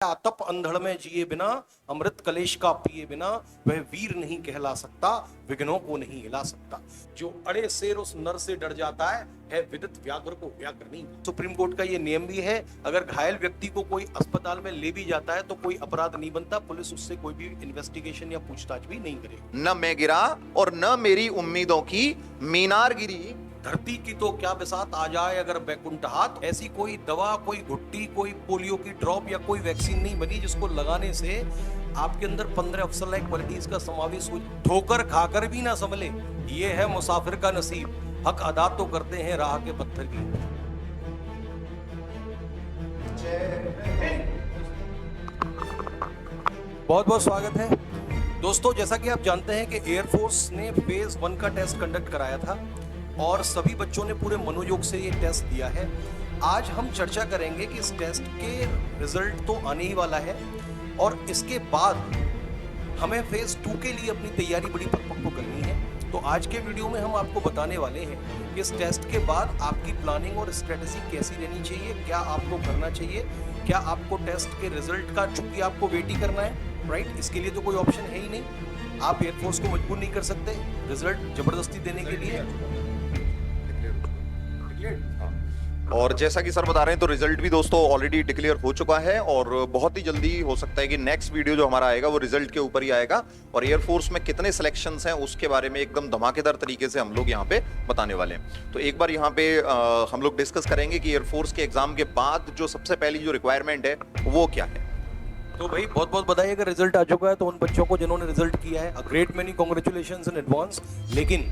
तप अंधड़ में जिए बिना, अमृत कलेश का पिए बिना, वह वीर नहीं कहला सकता, विघ्नों को नहीं हिला सकता। जो अड़े शेर उस नर से डर जाता है विदित व्याघ्र को व्याघ्र नहीं। सुप्रीम कोर्ट का ये नियम भी है, अगर घायल व्यक्ति को कोई अस्पताल में ले भी जाता है तो कोई अपराध नहीं बनता, पुलिस उससे कोई भी इन्वेस्टिगेशन या पूछताछ भी नहीं करेगी। न मैं गिरा और न मेरी उम्मीदों की मीनार गिरी। धरती की तो क्या बिसात आ जाए अगर बैकुंठ हाथ। ऐसी कोई दवा, कोई घुट्टी, कोई पोलियो की ड्रॉप या कोई वैक्सीन नहीं बनी जिसको लगाने से आपके अंदर 15 अफसर लाइक क्वालिटीज का समावेश हो। ठोकर खाकर भी ना संभले, ये है मुसाफिर का नसीब। हक अदा तो करते हैं राह के पत्थर की। बहुत बहुत स्वागत है दोस्तों। जैसा कि आप जानते हैं कि एयरफोर्स ने फेज 1 का टेस्ट कंडक्ट कराया था और सभी बच्चों ने पूरे मनोयोग से ये टेस्ट दिया है। आज हम चर्चा करेंगे कि इस टेस्ट के रिजल्ट तो आने ही वाला है और इसके बाद हमें फेज 2 के लिए अपनी तैयारी बड़ी परिपक्व करनी है। तो आज के वीडियो में हम आपको बताने वाले हैं कि इस टेस्ट के बाद आपकी प्लानिंग और स्ट्रेटेजी कैसी रहनी चाहिए, क्या आपको करना चाहिए, क्या आपको टेस्ट के रिजल्ट का चूंकि आपको वेट ही करना है, राइट। इसके लिए तो कोई ऑप्शन है ही नहीं, आप एयरफोर्स को मजबूर नहीं कर सकते रिजल्ट जबरदस्ती देने के लिए। और जैसा कि सर बता रहे हैं तो रिजल्ट भी दोस्तों ऑलरेडी डिक्लेयर हो चुका है और बहुत ही जल्दी हो सकता है कि नेक्स्ट वीडियो जो हमारा आएगा वो रिजल्ट के ऊपर ही आएगा और एयरफोर्स में कितने सिलेक्शंस हैं उसके बारे में एकदम धमाकेदार तरीके से हम लोग यहाँ पे बताने वाले हैं। तो एक बार यहाँ पे हम लोग डिस्कस करेंगे कि एयरफोर्स के एग्जाम के बाद जो सबसे पहली जो रिक्वायरमेंट है वो क्या है। तो भाई बहुत बहुत बधाई अगर रिजल्ट आ चुका है तो उन बच्चों को जिन्होंने रिजल्ट किया है, great many congratulations in advance. लेकिन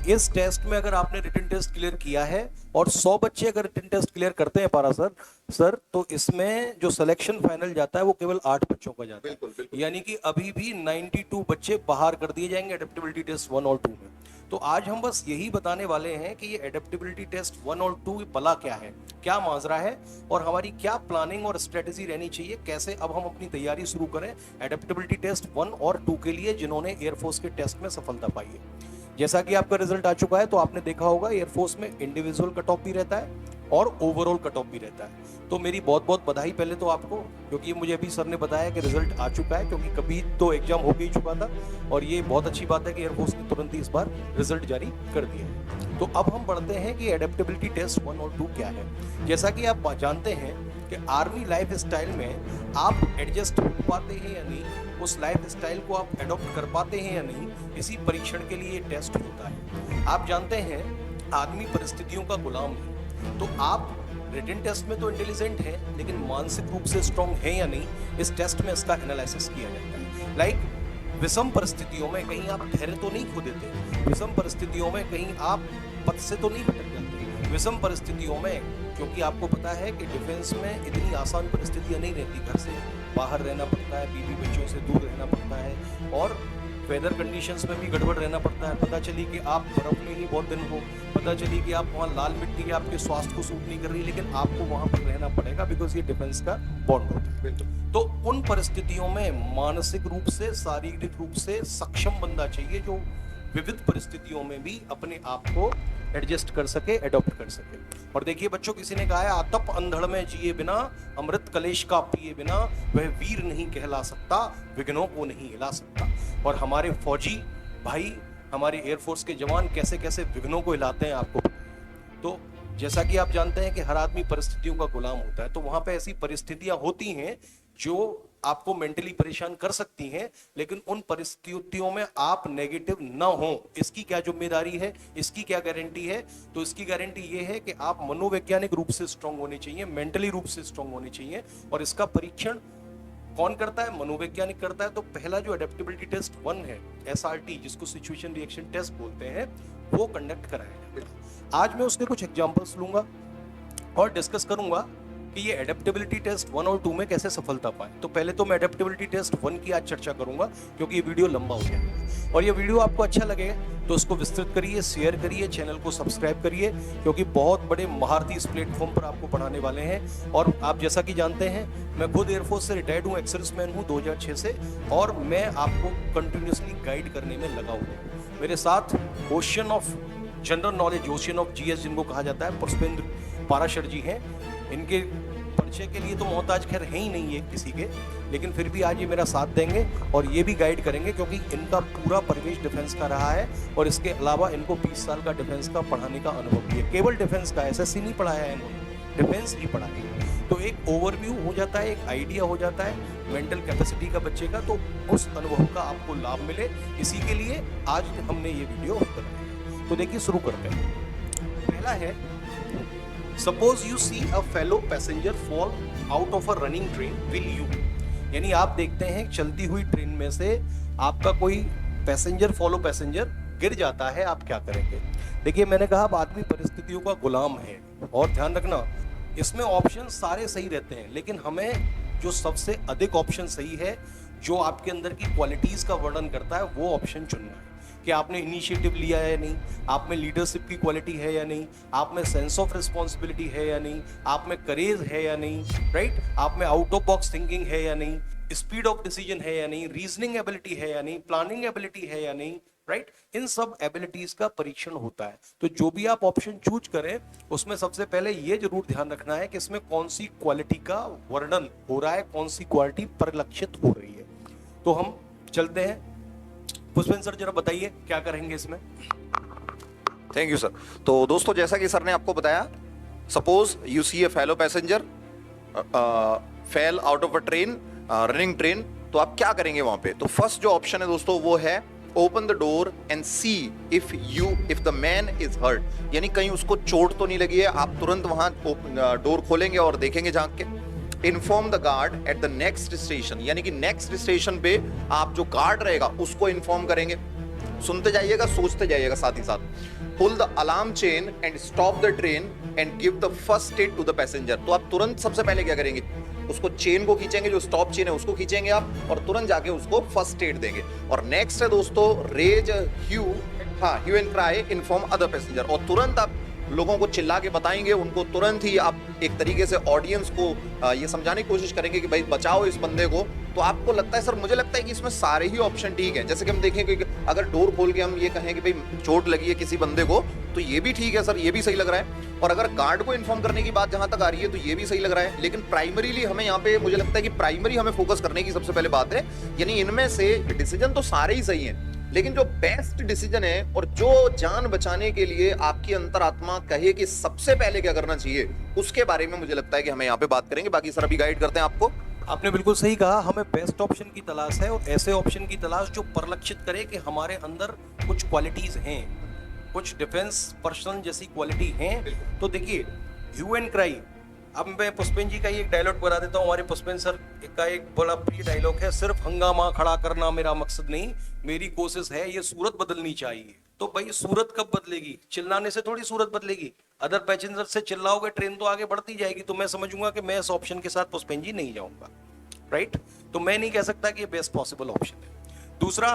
इस टेस्ट में अगर आपने रिटन टेस्ट क्लियर किया है और 100 बच्चे अगर रिटन टेस्ट क्लियर करते हैं पारा सर तो इसमें जो सिलेक्शन फाइनल जाता है वो केवल 8 बच्चों का जाता है। बिल्कुल। यानी कि अभी भी 92 बच्चे बाहर कर दिए जाएंगे एडेप्टेबिलिटी टेस्ट 1 और 2 में। तो आज हम बस यही बताने वाले हैं कि ये एडेप्टेबिलिटी टेस्ट 1 और 2 भला क्या है, क्या माजरा है और हमारी क्या प्लानिंग और स्ट्रेटेजी रहनी चाहिए, कैसे अब हम अपनी तैयारी शुरू करें एडेप्टेबिलिटी टेस्ट 1 और 2 के लिए जिन्होंने एयरफोर्स के टेस्ट में सफलता पाई है। जैसा कि आपका रिजल्ट आ चुका है तो आपने देखा होगा एयरफोर्स में इंडिविजुअल कट ऑफ भी रहता है और ओवरऑल कट ऑफ भी रहता है। तो मेरी बहुत बहुत बधाई पहले तो आपको, क्योंकि मुझे अभी सर ने बताया कि रिजल्ट आ चुका है, क्योंकि कभी तो एग्जाम हो ही चुका था और ये बहुत अच्छी बात है कि एयरफोर्स ने तुरंत ही इस बार रिजल्ट जारी कर दिया है। तो अब हम बढ़ते हैं कि एडेप्टेबिलिटी टेस्ट 1 और 2 क्या है। जैसा कि आप जानते हैं कि आर्मी लाइफ स्टाइल में आप एडजस्ट हो पाते हैं या नहीं, उस लाइफ स्टाइल को आप एडॉप्ट कर पाते हैं या नहीं, इसी परीक्षण के लिए टेस्ट होता है। आप जानते हैं आदमी परिस्थितियों का गुलाम है, तो आप रिटन टेस्ट में तो इंटेलिजेंट हैं लेकिन मानसिक रूप से स्ट्रांग हैं या नहीं, इस टेस्ट में इसका एनालिसिस किया जाता है। लाइक विषम परिस्थितियों में कहीं आप धैर्य तो नहीं खो देते, विषम परिस्थितियों में कहीं आप पथ से तो नहीं भटक जाते, विषम परिस्थितियों में क्योंकि आपको पता है कि डिफेंस में इतनी आसान परिस्थितियां नहीं रहती, घर से बाहर रहना पड़ता है, बीवी बच्चों से दूर रहना पड़ता है और वेदर कंडीशंस में भी गड़बड़ रहना पड़ता है। पता चली कि आप बर्फ में ही बहुत दिन हो, पता चली कि आप वहाँ लाल मिट्टी आपके स्वास्थ्य को सूट नहीं कर रही, लेकिन आपको वहाँ पर रहना पड़ेगा बिकॉज ये डिफेंस का बॉन्ड होता है। तो उन परिस्थितियों में मानसिक रूप से, शारीरिक रूप से सक्षम बंदा चाहिए जो विविध परिस्थितियों में भी अपने आप को एडजस्ट कर सके, एडॉप्ट कर सके। और देखिए बच्चों, किसी ने कहा है आतप अंधड़ में जिए बिना, अमृत कलेश का पिए बिना, वह वीर नहीं कहला सकता, विघ्नों को नहीं हिला सकता। और हमारे फौजी भाई, हमारे एयरफोर्स के जवान कैसे कैसे विघ्नों को हिलाते हैं आपको। तो जैसा कि आप जानते हैं कि हर आदमी परिस्थितियों का गुलाम होता है, तो वहां पे ऐसी परिस्थितियां होती हैं जो आपको मेंटली परेशान कर सकती हैं, लेकिन उन परिस्थितियों में आप नेगेटिव ना हो, इसकी क्या जिम्मेदारी है, इसकी क्या गारंटी है। तो इसकी गारंटी ये है कि आप मनोवैज्ञानिक रूप से स्ट्रांग होने चाहिए, मेंटली रूप से स्ट्रांग होने चाहिए। और इसका परीक्षण कौन करता है? मनोवैज्ञानिक करता है। तो पहला जो एडेप्टेबिलिटी टेस्ट 1 है, SRT, जिसको सिचुएशन रिएक्शन टेस्ट बोलते हैं, वो कंडक्ट कराया जाएगा। आज मैं उसके कुछ एग्जांपल्स लूंगा और डिस्कस करूंगा कि ये एडेप्टेबिलिटी टेस्ट 1 और 2 में कैसे सफलता पाए। तो पहले तो मैं एडेप्टेबिलिटी टेस्ट 1 की आज चर्चा करूंगा क्योंकि ये वीडियो लंबा हो जाएगा। और ये वीडियो आपको अच्छा लगे तो उसको विस्तृत करिए, शेयर करिए, चैनल को सब्सक्राइब करिए, क्योंकि बहुत बड़े महारथी इस प्लेटफॉर्म पर आपको पढ़ाने वाले हैं। और आप जैसा कि जानते हैं मैं खुद एयरफोर्स से रिटायर्ड हूँ, एक्स-सर्विसमैन हूँ 2006 से, और मैं आपको कंटिन्यूसली गाइड करने में लगा हूँ। मेरे साथ ocean of general knowledge, ocean of GS जिनको कहा जाता है, पुष्पेंद्र पाराशर जी हैं। इनके परिचय के लिए तो मोहताज खैर है ही नहीं है किसी के, लेकिन फिर भी आज ये मेरा साथ देंगे और ये भी गाइड करेंगे क्योंकि इनका पूरा परिवेश डिफेंस का रहा है और इसके अलावा इनको 20 साल का डिफेंस का पढ़ाने का अनुभव भी है। केवल डिफेंस का, एसएससी नहीं पढ़ाया है इन्होंने, डिफेंस ही पढ़ा है। तो एक ओवरव्यू हो जाता है, एक आइडिया हो जाता है मेंटल कैपेसिटी का बच्चे का, तो उस अनुभव का आपको लाभ मिले, इसी के लिए आज हमने ये वीडियो बनाई। तो देखिए शुरू करते हैं। पहला है, suppose you see a fellow passenger fall out of a running train, will you, यानी आप देखते हैं चलती हुई ट्रेन में से आपका कोई पैसेंजर, फॉलो पैसेंजर गिर जाता है, आप क्या करेंगे? देखिए मैंने कहा अब आदमी परिस्थितियों का गुलाम है और ध्यान रखना इसमें ऑप्शन सारे सही रहते हैं, लेकिन हमें जो सबसे अधिक ऑप्शन सही है, जो आपके अंदर की क्वालिटीज का वर्णन करता है, वो ऑप्शन चुनना है कि आपने इनिशिएटिव लिया है या नहीं, आप में लीडरशिप की क्वालिटी है या नहीं, आप में सेंस ऑफ रिस्पॉन्सिबिलिटी है या नहीं, आप में करेज है या नहीं, राइट, आप में आउट ऑफ बॉक्स थिंकिंग है या नहीं, स्पीड ऑफ डिसीजन है या नहीं, रीजनिंग एबिलिटी है या नहीं, प्लानिंग एबिलिटी है या नहीं, राइट। इन सब एबिलिटीज का परीक्षण होता है। तो जो भी आप ऑप्शन चूज करें उसमें सबसे पहले ये जरूर ध्यान रखना है कि इसमें कौन सी क्वालिटी का वर्णन हो रहा है, कौन सी क्वालिटी परिलक्षित हो रही है। तो हम चलते हैं। पुष्पेंद्र सर जरा बताइए क्या करेंगे इसमें। Thank you sir. तो दोस्तों जैसा कि सर ने आपको बताया, suppose you see a fellow passenger fell out of a train, running train, तो आप क्या करेंगे वहां पे? तो फर्स्ट जो ऑप्शन है दोस्तों वो है open the door and see if the man is hurt, यानी कहीं उसको चोट तो नहीं लगी है। आप तुरंत वहां डोर खोलेंगे और देखेंगे झांक के। Inform the guard at the next station, यानी कि नेक्स्ट स्टेशन पे आप जो गार्ड रहेगा उसको इन्फॉर्म करेंगे। सुनते जाइएगा, सोचते जाइएगा साथ ही साथ। Pull the alarm chain and stop the train and give the first aid to the passenger. तो आप तुरंत सबसे पहले क्या करेंगे? उसको चेन को खींचेंगे, जो स्टॉप चेन है उसको खींचेंगे आप, और तुरंत जाके उसको फर्स्ट एड देंगे। और नेक्स्ट है दोस्तों raise hue and cry inform other passenger, और तुरंत आप लोगों को चिल्ला के बताएंगे, उनको तुरंत ही आप एक तरीके से ऑडियंस को ये समझाने की कोशिश करेंगे कि भाई बचाओ इस बंदे को। तो आपको लगता है, सर मुझे लगता है कि इसमें सारे ही ऑप्शन ठीक है। जैसे कि हम देखें कि अगर डोर खोल के हम ये कहें कि भाई चोट लगी है किसी बंदे को, तो ये भी ठीक है सर, ये भी सही लग रहा है। और अगर गार्ड को इन्फॉर्म करने की बात जहां तक आ रही है तो ये भी सही लग रहा है। लेकिन प्राइमरीली हमें यहाँ पे मुझे लगता है कि प्राइमरी हमें फोकस करने की सबसे पहले बात है, यानी इनमें से डिसीजन तो सारे ही सही हैं, लेकिन जो बेस्ट डिसीजन है और जो जान बचाने के लिए आपकी अंतरात्मा कहे कि सबसे पहले क्या करना चाहिए, उसके बारे में मुझे लगता है कि हमें यहाँ पे बात करेंगे। बाकी सर अभी गाइड करते हैं आपको। आपने बिल्कुल सही कहा, हमें बेस्ट ऑप्शन की तलाश है और ऐसे ऑप्शन की तलाश जो परिलक्षित करे कि हमारे अंदर कुछ क्वालिटीज हैं, कुछ डिफेंस पर्सन जैसी क्वालिटी हैं। तो देखिए ह्यू एंड क्राई, अब मैं पुष्पेंद्र जी का ही एक डायलॉग बता देता हूँ। हमारे पुष्पेंद्र सर का एक बड़ा प्रिय डायलॉग है, सिर्फ हंगामा खड़ा करना मेरा मकसद नहीं, मेरी कोशिश है ये सूरत बदलनी चाहिए। तो भाई सूरत कब बदलेगी? चिल्लाने से थोड़ी सूरत बदलेगी। अदर पैसेंजर से चिल्लाओगे ट्रेन तो आगे बढ़ती जाएगी। तो मैं समझूंगा कि मैं इस ऑप्शन के साथ पुष्पेंद्र जी नहीं जाऊंगा, राइट। तो मैं नहीं कह सकता कि ये बेस्ट पॉसिबल ऑप्शन है। दूसरा,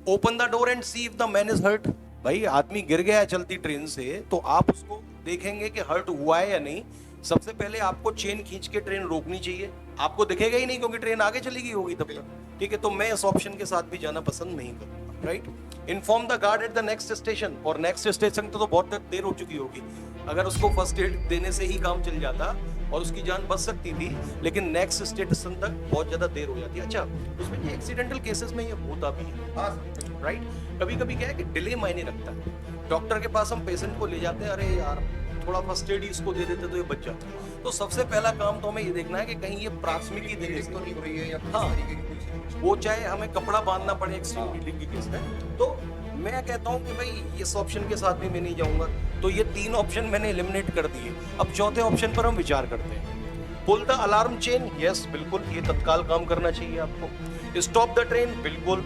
open the door and see if the man is hurt. भाई आदमी गिर गया है चलती ट्रेन से, तो आप उसको देखेंगे कि हर्ट हुआ है या नहीं। सबसे पहले आपको चेन खींच के ट्रेन रोकनी चाहिए, आपको दिखेगा ही नहीं क्योंकि ट्रेन आगे चली गई होगी तब तक, ठीक है। तो मैं इस ऑप्शन के साथ भी जाना पसंद नहीं करूंगा, right. Inform the guard at the next station, और नेक्स्ट स्टेशन तो बहुत देर हो चुकी होगी। अगर उसको फर्स्ट एड देने से ही काम चल जाता और उसकी जान बच सकती थी, लेकिन नेक्स्ट स्टेशन तक बहुत ज्यादा देर हो जाती है। अच्छा, उसमें ये एक्सीडेंटल केसेस में ये होता भी है, राइट। कभी कभी क्या है कि डिले मायने रखता है। डॉक्टर के पास हम पेशेंट को ले जाते हैं, अरे यार थोड़ा फर्स्ट एड इसको दे देते तो ये बच जाता। तो सबसे पहला काम तो हमें ये देखना है कि कहीं ये प्राथमिकी देने से तो नहीं हो रही है, या हाँ, वो चाहे हमें कपड़ा बांधना पड़े एक्सट्रीम हीटिंग की केस में। तो मैं कहता हूँ कि भाई इस ऑप्शन के साथ भी मैं नहीं जाऊंगा। तो ये तीन ऑप्शन मैंने एलिमिनेट कर दिए। अब चौथे ऑप्शन पर हम विचार करते हैं। Pull the alarm chain, yes बिल्कुल, ये तत्काल काम करना चाहिए आपको। स्टॉप द ट्रेन, बिल्कुल।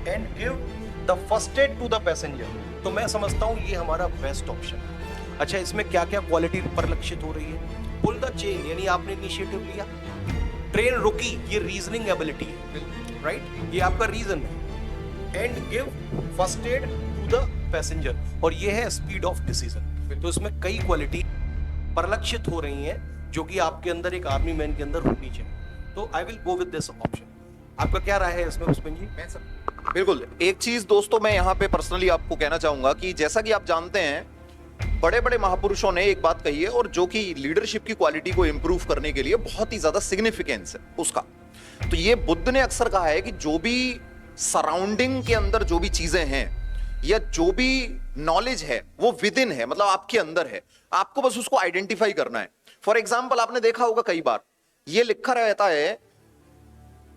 And give the first aid to the passenger, तो मैं समझता हूँ ये हमारा बेस्ट ऑप्शन है। अच्छा, इसमें क्या क्या क्वालिटी परिलक्षित हो रही है? पुल द चेन यानी आपने इनिशिएटिव लिया, ट्रेन रुकी, ये रीजनिंग एबिलिटी है, राइट, ये आपका रीजन है। And give first aid to the passenger, और ये है स्पीड ऑफ डिसीजन। तो इसमें कई क्वालिटी परिलक्षित हो रही हैं जो कि आपके अंदर, एक आर्मी मैन के अंदर होनी चाहिए। तो आई will go with this option. आपका क्या राय है इसमें पुष्पेंद्र जी? बिल्कुल, एक चीज दोस्तों मैं यहाँ पे पर्सनली आपको कहना चाहूंगा कि जैसा कि आप जानते हैं बड़े बड़े महापुरुषों ने एक बात कही है, और जो कि लीडरशिप की क्वालिटी को इंप्रूव करने के लिए बहुत ही ज्यादा सिग्निफिकेंस है उसका। तो ये बुद्ध ने अक्सर कहा है कि जो भी सराउंडिंग के अंदर जो भी चीजें हैं या जो भी नॉलेज है वो विद इन है, मतलब आपके अंदर है, आपको बस उसको आइडेंटिफाई करना है। फॉर एग्जाम्पल आपने देखा होगा कई बार ये लिखा रहता है,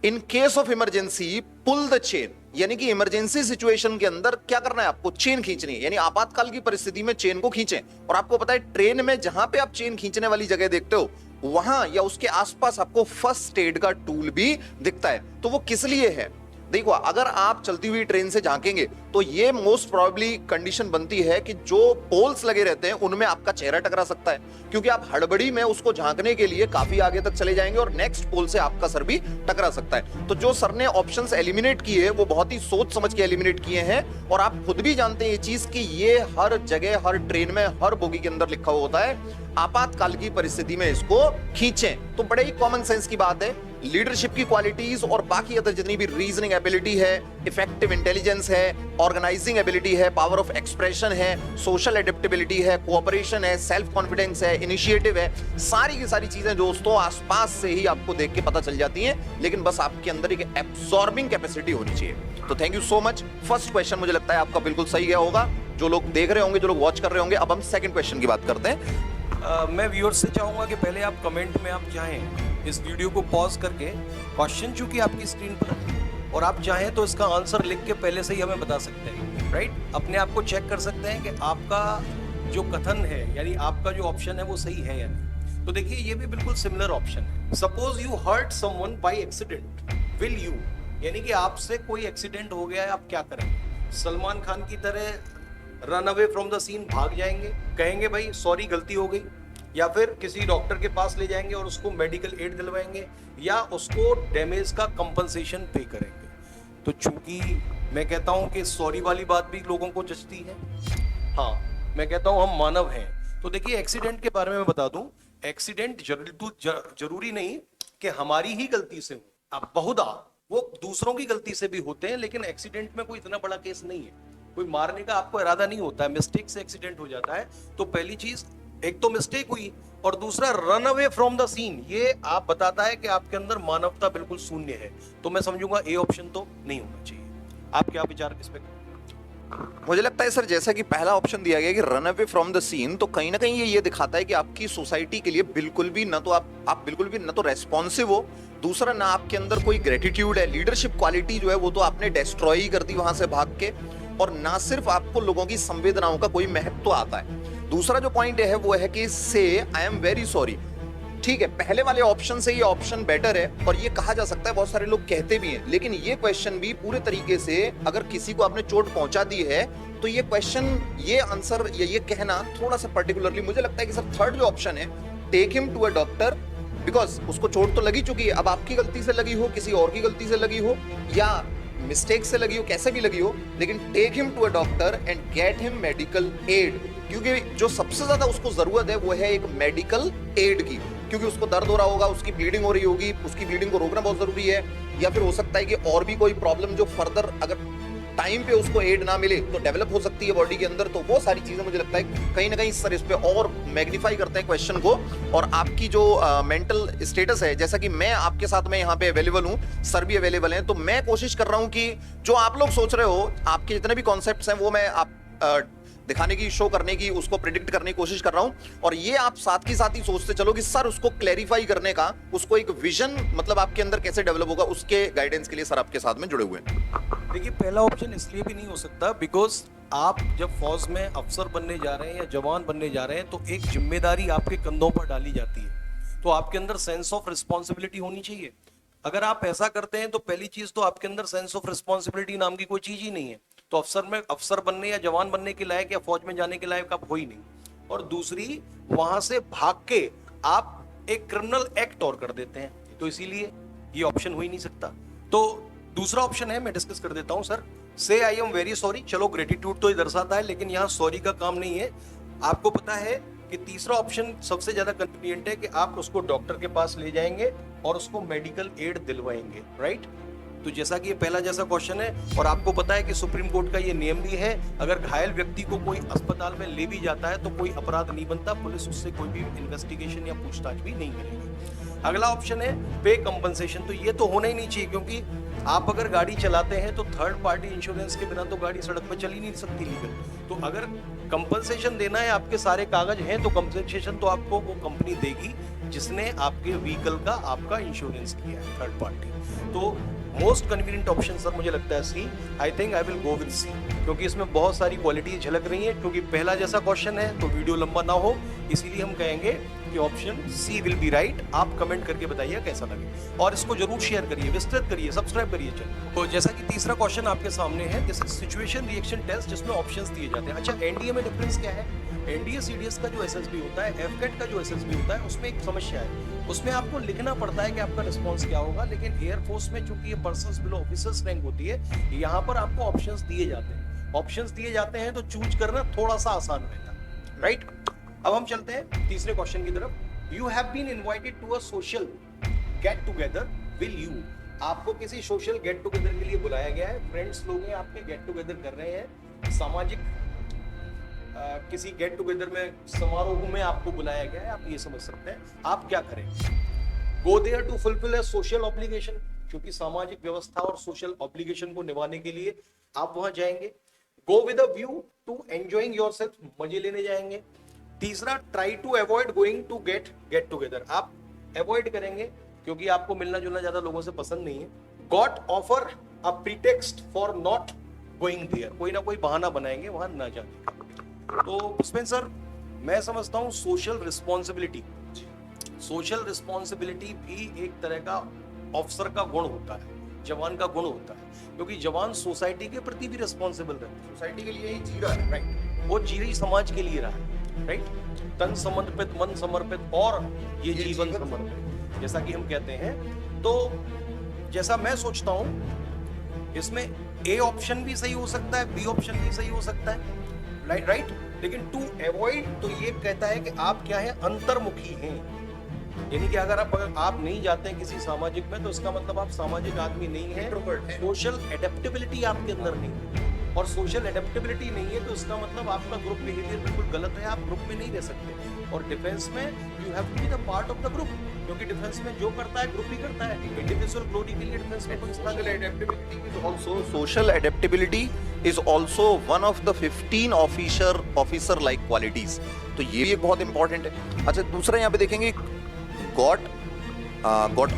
in case of emergency pull the chain, यानी कि इमरजेंसी सिचुएशन के अंदर क्या करना है, आपको चेन खींचनी है, यानी आपातकाल की परिस्थिति में चेन को खींचें। और आपको पता है ट्रेन में जहां पे आप चेन खींचने वाली जगह देखते हो वहां या उसके आसपास आपको फर्स्ट एड का टूल भी दिखता है। तो वो किस लिए है? देखो, अगर आप चलती हुई ट्रेन से झांकेंगे तो ये मोस्ट प्रोबेबली कंडीशन बनती है कि जो पोल्स लगे रहते हैं उनमें आपका चेहरा टकरा सकता है, क्योंकि आप हड़बड़ी में उसको झांकने के लिए काफी आगे तक चले जाएंगे और नेक्स्ट पोल से आपका सर भी टकरा सकता है। तो जो सर ने ऑप्शंस एलिमिनेट किए वो बहुत ही सोच समझ के एलिमिनेट किए हैं, और आप खुद भी जानते हैं ये चीज कि ये हर जगह, हर ट्रेन में, हर बोगी के अंदर लिखा हुआ होता है, आपातकाल की परिस्थिति में इसको खींचें। तो बड़े ही कॉमन सेंस की बात है। लीडरशिप की क्वालिटीज और बाकी अदर जितनी भी रीजनिंग एबिलिटी है, इफेक्टिव इंटेलिजेंस है, ऑर्गेनाइजिंग एबिलिटी है, पावर ऑफ एक्सप्रेशन है, सोशल एडेप्टेबिलिटी है, कोऑपरेशन है, सेल्फ कॉन्फिडेंस है, इनिशिएटिव है, सारी की सारी चीजें दोस्तों आसपास से ही आपको देख के पता चल जाती हैं, लेकिन बस आपके अंदर एक एब्सॉर्बिंग कैपेसिटी होनी चाहिए। तो thank you so much. First question मुझे लगता है आपका बिल्कुल सही गया होगा, जो लोग देख रहे होंगे, जो लोग वॉच कर रहे होंगे। अब हम सेकंड क्वेश्चन की बात करते हैं। मैं व्यूअर्स से चाहूंगा कि पहले आप कमेंट में आप चाहें इस वीडियो को पॉज करके, क्वेश्चन चूंकि आपकी स्क्रीन पर है और आप चाहें तो इसका आंसर लिख के पहले से ही हमें बता सकते हैं, राइट? अपने आप को चेक कर सकते हैं कि आपका जो कथन है, यानी आपका जो ऑप्शन है वो सही है या नहीं। तो देखिए, ये भी बिल्कुल सिमिलर ऑप्शन है। Suppose you hurt someone by accident, will you, यानी कि आपसे कोई एक्सीडेंट हो गया है, आप क्या करेंगे? सलमान खान की तरह run away from the scene, भाग जाएंगे, कहेंगे भाई सॉरी गलती हो गई, या फिर किसी डॉक्टर के पास ले जाएंगे और उसको मेडिकल एड दिलवाएंगे, या उसको डैमेज का कंपनसेशन पे करेंगे? तो चूंकि मैं कहता हूं कि सॉरी वाली बात भी लोगों को जचती है, हाँ, मैं कहता हूं हम मानव हैं। तो देखिए, एक्सीडेंट के बारे में मैं बता दूं, एक्सीडेंट जरूरी नहीं कि हमारी ही गलती से हो। अब बहुधा वो दूसरों की गलती से भी होते हैं, लेकिन एक्सीडेंट में कोई इतना बड़ा केस नहीं है, कोई मारने का आपको इरादा नहीं होता है, मिस्टेक से एक्सीडेंट हो जाता है। तो पहली चीज, एक तो मिस्टेक हुई, और दूसरा run away from the scene, ये आप बताता है कि आपके अंदर मानवता बिल्कुल शून्य है। तो मैं समझूंगा ए ऑप्शन तो नहीं होना चाहिए। आप क्या विचार इस पे? मुझे लगता है सर, जैसा कि पहला ऑप्शन दिया गया कि run away from the scene, तो कहीं ना कहीं ये दिखाता है कि आपकी सोसाइटी के लिए बिल्कुल भी ना तो आप बिल्कुल भी ना तो रेस्पॉन्सिव हो, दूसरा ना आपके अंदर कोई ग्रेटिट्यूड है। लीडरशिप क्वालिटी जो है वो तो आपने डिस्ट्रॉय ही कर दी वहां से भाग के, और ना सिर्फ आपको लोगों की संवेदनाओं का कोई महत्व आता है। दूसरा जो पॉइंट है वो है कि से आई एम वेरी सॉरी। ठीक है, पहले वाले ऑप्शन से ये ऑप्शन बेटर है, और ये कहा जा सकता है, बहुत सारे लोग कहते भी हैं, लेकिन ये क्वेश्चन भी पूरे तरीके से, अगर किसी को आपने चोट पहुंचा दी है तो ये क्वेश्चन, ये आंसर या ये कहना थोड़ा सा पर्टिकुलरली मुझे लगता है कि सर थर्ड जो ऑप्शन है, take him to a doctor, because उसको चोट तो लगी चुकी है, अब आपकी गलती से लगी हो, किसी और की गलती से लगी हो, या मिस्टेक से लगी हो, कैसे भी लगी हो, लेकिन take him to a doctor and get him medical aid, क्योंकि जो सबसे ज्यादा उसको जरूरत है वो है एक मेडिकल एड की, क्योंकि उसको दर्द हो रहा होगा, उसकी ब्लीडिंग हो रही होगी, उसकी ब्लीडिंग को रोकना बहुत जरूरी है, या फिर हो सकता है कि और भी कोई प्रॉब्लम जो फर्दर अगर टाइम पे उसको एड ना मिले तो डेवलप हो सकती है बॉडी के अंदर। तो वो सारी चीजें मुझे लगता है कहीं ना कहीं सर इस पे और मैग्नीफाई करते हैं क्वेश्चन को, और आपकी जो मेंटल स्टेटस है, जैसा कि मैं आपके साथ में यहाँ पे अवेलेबल हूँ, सर भी अवेलेबल हैं, तो मैं कोशिश कर रहा हूँ कि जो आप लोग सोच रहे हो, आपके जितने भी कॉन्सेप्ट्स हैं वो मैं आप दिखाने की, शो करने की, उसको प्रिडिक्ट करने की कोशिश कर रहा हूं, और ये आप साथ ही सोचते चलो कि सर उसको क्लैरिफाई करने का, उसको एक विजन मतलब आपके अंदर कैसे डेवलप होगा, उसके गाइडेंस के लिए सर आपके साथ में जुड़े हुए हैं। देखिए, पहला ऑप्शन इसलिए भी नहीं हो सकता बिकॉज आप जब फौज में अफसर बनने जा रहे हैं या जवान बनने जा रहे हैं तो एक जिम्मेदारी आपके कंधों पर डाली जाती है, तो आपके अंदर सेंस ऑफ रिस्पॉन्सिबिलिटी होनी चाहिए। अगर आप ऐसा करते हैं तो पहली चीज तो आपके अंदर सेंस ऑफ रिस्पॉन्सिबिलिटी नाम की कोई चीज ही नहीं है, तो अफसर बनने या जवान बनने के लायक या फौज में जाने के लायक आप हो ही नहीं। और दूसरी, वहां से भाग के आप एक क्रिमिनल एक्ट और कर देते हैं, तो इसीलिए ये ऑप्शन हो ही नहीं सकता। तो दूसरा ऑप्शन है, मैं डिस्कस कर देता हूं सर, से आई एम वेरी सॉरी। चलो, ग्रेटिट्यूड तो ये दर्शाता है, लेकिन यहाँ सॉरी का काम नहीं है। आपको पता है कि तीसरा ऑप्शन सबसे ज्यादा कन्वीनियंट है कि आप उसको डॉक्टर के पास ले जाएंगे और उसको मेडिकल एड दिलवाएंगे, राइट? तो जैसा कि ये पहला जैसा क्वेश्चन है, और आपको पता है कि सुप्रीम कोर्ट का ये नियम भी है, अगर घायल व्यक्ति को कोई अस्पताल में ले भी जाता है तो कोई अपराध नहीं बनता, पुलिस उससे कोई भी इन्वेस्टिगेशन या पूछताछ भी नहीं करेगी। अगला ऑप्शन है पे कंपनसेशन। तो ये तो होना ही नहीं चाहिए, क्योंकि आप अगर गाड़ी चलाते हैं तो थर्ड पार्टी इंश्योरेंस के बिना तो गाड़ी सड़क पर चल ही नहीं सकती लीगल। तो अगर कंपनसेशन देना है, आपके सारे कागज हैं, तो कंपनसेशन तो आपको वो कंपनी देगी जिसने आपके व्हीकल का आपका इंश्योरेंस किया है, थर्ड पार्टी। तो मोस्ट कन्वीनियंट ऑप्शन सर मुझे लगता है C. I think I will go with C, क्योंकि इसमें बहुत सारी क्वालिटी झलक रही है। क्योंकि पहला जैसा क्वेश्चन है तो वीडियो लंबा ना हो, इसीलिए हम कहेंगे कि option C will be right. आप कमेंट करके बताइए कैसा लगे, और इसको जरूर शेयर करिए, विस्तृत करिए, सब्सक्राइब करिए चैनल। तो जैसा कि तीसरा क्वेश्चन आपके सामने है, this is situation reaction test, जिसमें ऑप्शंस दिए जाते हैं। अच्छा, एनडीए में डिफरेंस क्या है? एनडीए सीडीएस का जो एसएसबी होता है, एफकेट का जो एसएसबी होता है, उसमें एक समस्या है, उसमें आपको लिखना पड़ता है कि आपका रिस्पॉन्स क्या होगा। लेकिन एयरफोर्स में चूंकि ये पर्सन्स बिलो ऑफिसर्स रैंक होती है, यहाँ पर आपको ऑप्शंस दिए जाते हैं। ऑप्शंस दिए जाते हैं तो चूज करना थोड़ा सा आसान रहता है, राइट? अब हम चलते हैं तीसरे क्वेश्चन की तरफ। You have been invited to a social get together, will you? आपको किसी सोशल गेट टुगेदर के लिए बुलाया गया है, फ्रेंड्स लोग हैं आपके, गेट टुगेदर कर रहे हैं, सामाजिक किसी गेट टुगेदर में, समारोह में आपको बुलाया गया है, आप ये समझ सकते हैं। आप क्या करें? Go there to fulfil a social obligation, क्योंकि सामाजिक व्यवस्था और सोशल ऑब्लिगेशन को निभाने के लिए आप वहां जाएंगे। Go with a view to enjoying yourself, मजे लेने जाएंगे। तीसरा, try to avoid going to get together, आप अवॉइड करेंगे क्योंकि आपको मिलना जुलना ज्यादा लोगों से पसंद नहीं है। Got offer a pretext for not going there, कोई ना कोई बहाना बनाएंगे वहां ना जाने का। तो पुष्पेंद्र सर, मैं समझता हूं सोशल रिस्पॉन्सिबिलिटी भी एक तरह का ऑफिसर का गुण होता है, जवान का गुण होता है, क्योंकि जवान सोसाइटी के प्रति भी रिस्पॉन्सिबल रहता है, सोसाइटी के लिए ही जी रहा है, राइट? वो जी रही समाज के लिए रहा है, राइट? तन समर्पित, मन समर्पित, और ये जीवन समर्पित, जैसा कि हम कहते हैं। तो जैसा मैं सोचता हूं, इसमें ए ऑप्शन भी सही हो सकता है, बी ऑप्शन भी सही हो सकता है, राइट? लेकिन टू अवॉइड तो ये कहता है कि आप क्या है, अंतर्मुखी हैं। यानी कि अगर आप नहीं जाते हैं किसी सामाजिक में, तो इसका मतलब आप सामाजिक आदमी नहीं है, सोशल एडेप्टेबिलिटी आपके अंदर नहीं है। और सोशल एडेप्टेबिलिटी नहीं है तो इसका मतलब आपका ग्रुप बिहेवियर बिल्कुल गलत है, आप ग्रुप में नहीं रह सकते। और डिफेंस में you have to be the part of the group, क्योंकि डिफेंस में जो करता है ग्रुप ही करता है। इंडिविजुअल ग्लोरी के लिए डिफेंस में कोई स्थान नहीं। Social adaptability is also one of the 15 officer like qualities, तो ये भी एक बहुत इंपॉर्टेंट है। अच्छा, दूसरा यहाँ पे देखेंगे, got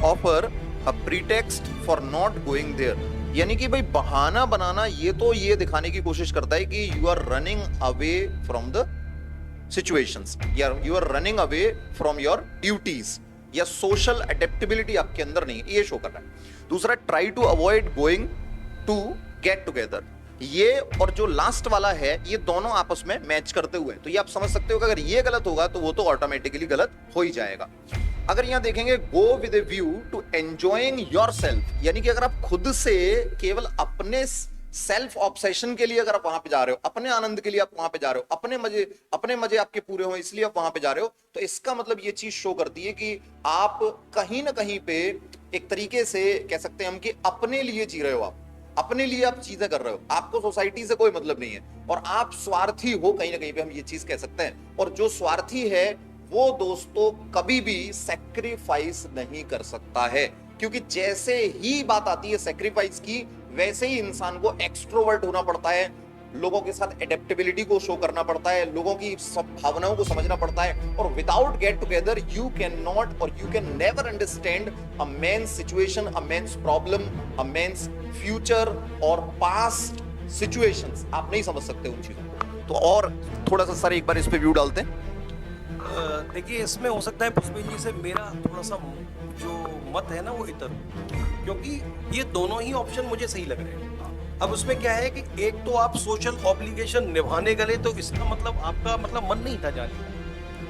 offer a pretext for not going there, यानी कि भाई बहाना बनाना, ये तो ये दिखाने की कोशिश करता है कि you are running away from the situations, या you are running away from your duties, या सोशल एडेप्टेबिलिटी आपके अंदर नहीं है, ये शो कर रहा है। दूसरा, try to avoid going to get together, ये और जो लास्ट वाला है, ये दोनों आपस में मैच करते हुए, तो ये आप समझ सकते हो कि अगर ये गलत होगा तो वो तो ऑटोमेटिकली गलत हो ही जाएगा। अगर यहां देखेंगे, go with a view to enjoying yourself, यानी कि अगर आप खुद से केवल अपने सेल्फ ऑब्सेशन के लिए अगर आप वहां पे जा रहे हो, अपने आनंद के लिए आप वहां पे जा रहे हो, अपने मजे आपके पूरे हो इसलिए आप वहां पे जा रहे हो, तो इसका मतलब ये चीज शो करती है कि आप कहीं ना कहीं पे एक तरीके से कह सकते हैं हम कि अपने लिए जी रहे हो, आप अपने लिए आप चीजें कर रहे हो, आपको सोसाइटी से कोई मतलब नहीं है, और आप स्वार्थी हो कहीं ना कहीं पे, हम ये चीज कह सकते हैं। और जो स्वार्थी है वो दोस्तों कभी भी सैक्रिफाइस नहीं कर सकता है, क्योंकि जैसे ही बात आती है सैक्रिफाइस की, वैसे ही इंसान को एक्सट्रोवर्ट होना पड़ता है, लोगों के साथ एडेप्टेबिलिटी को शो करना पड़ता है, लोगों की सब भावनाओं को समझना पड़ता है। और without get together you can not और you can never understand a man's situation, a man's problem, a man's future और पास्ट सिचुएशंस, आप नहीं समझ सकते उन चीजों को। तो और थोड़ा सा सर एक बार इस पे व्यू डालते हैं। देखिए, इसमें हो सकता है पुष्पेंद्र जी से मेरा थोड़ा सा जो मत है ना वो इतर, क्योंकि ये दोनों ही ऑप्शन मुझे सही लग रहे हैं। अब उसमें क्या है कि एक तो आप सोशल ऑब्लिगेशन निभाने गए, तो इसका मतलब आपका मतलब मन नहीं था जाने का,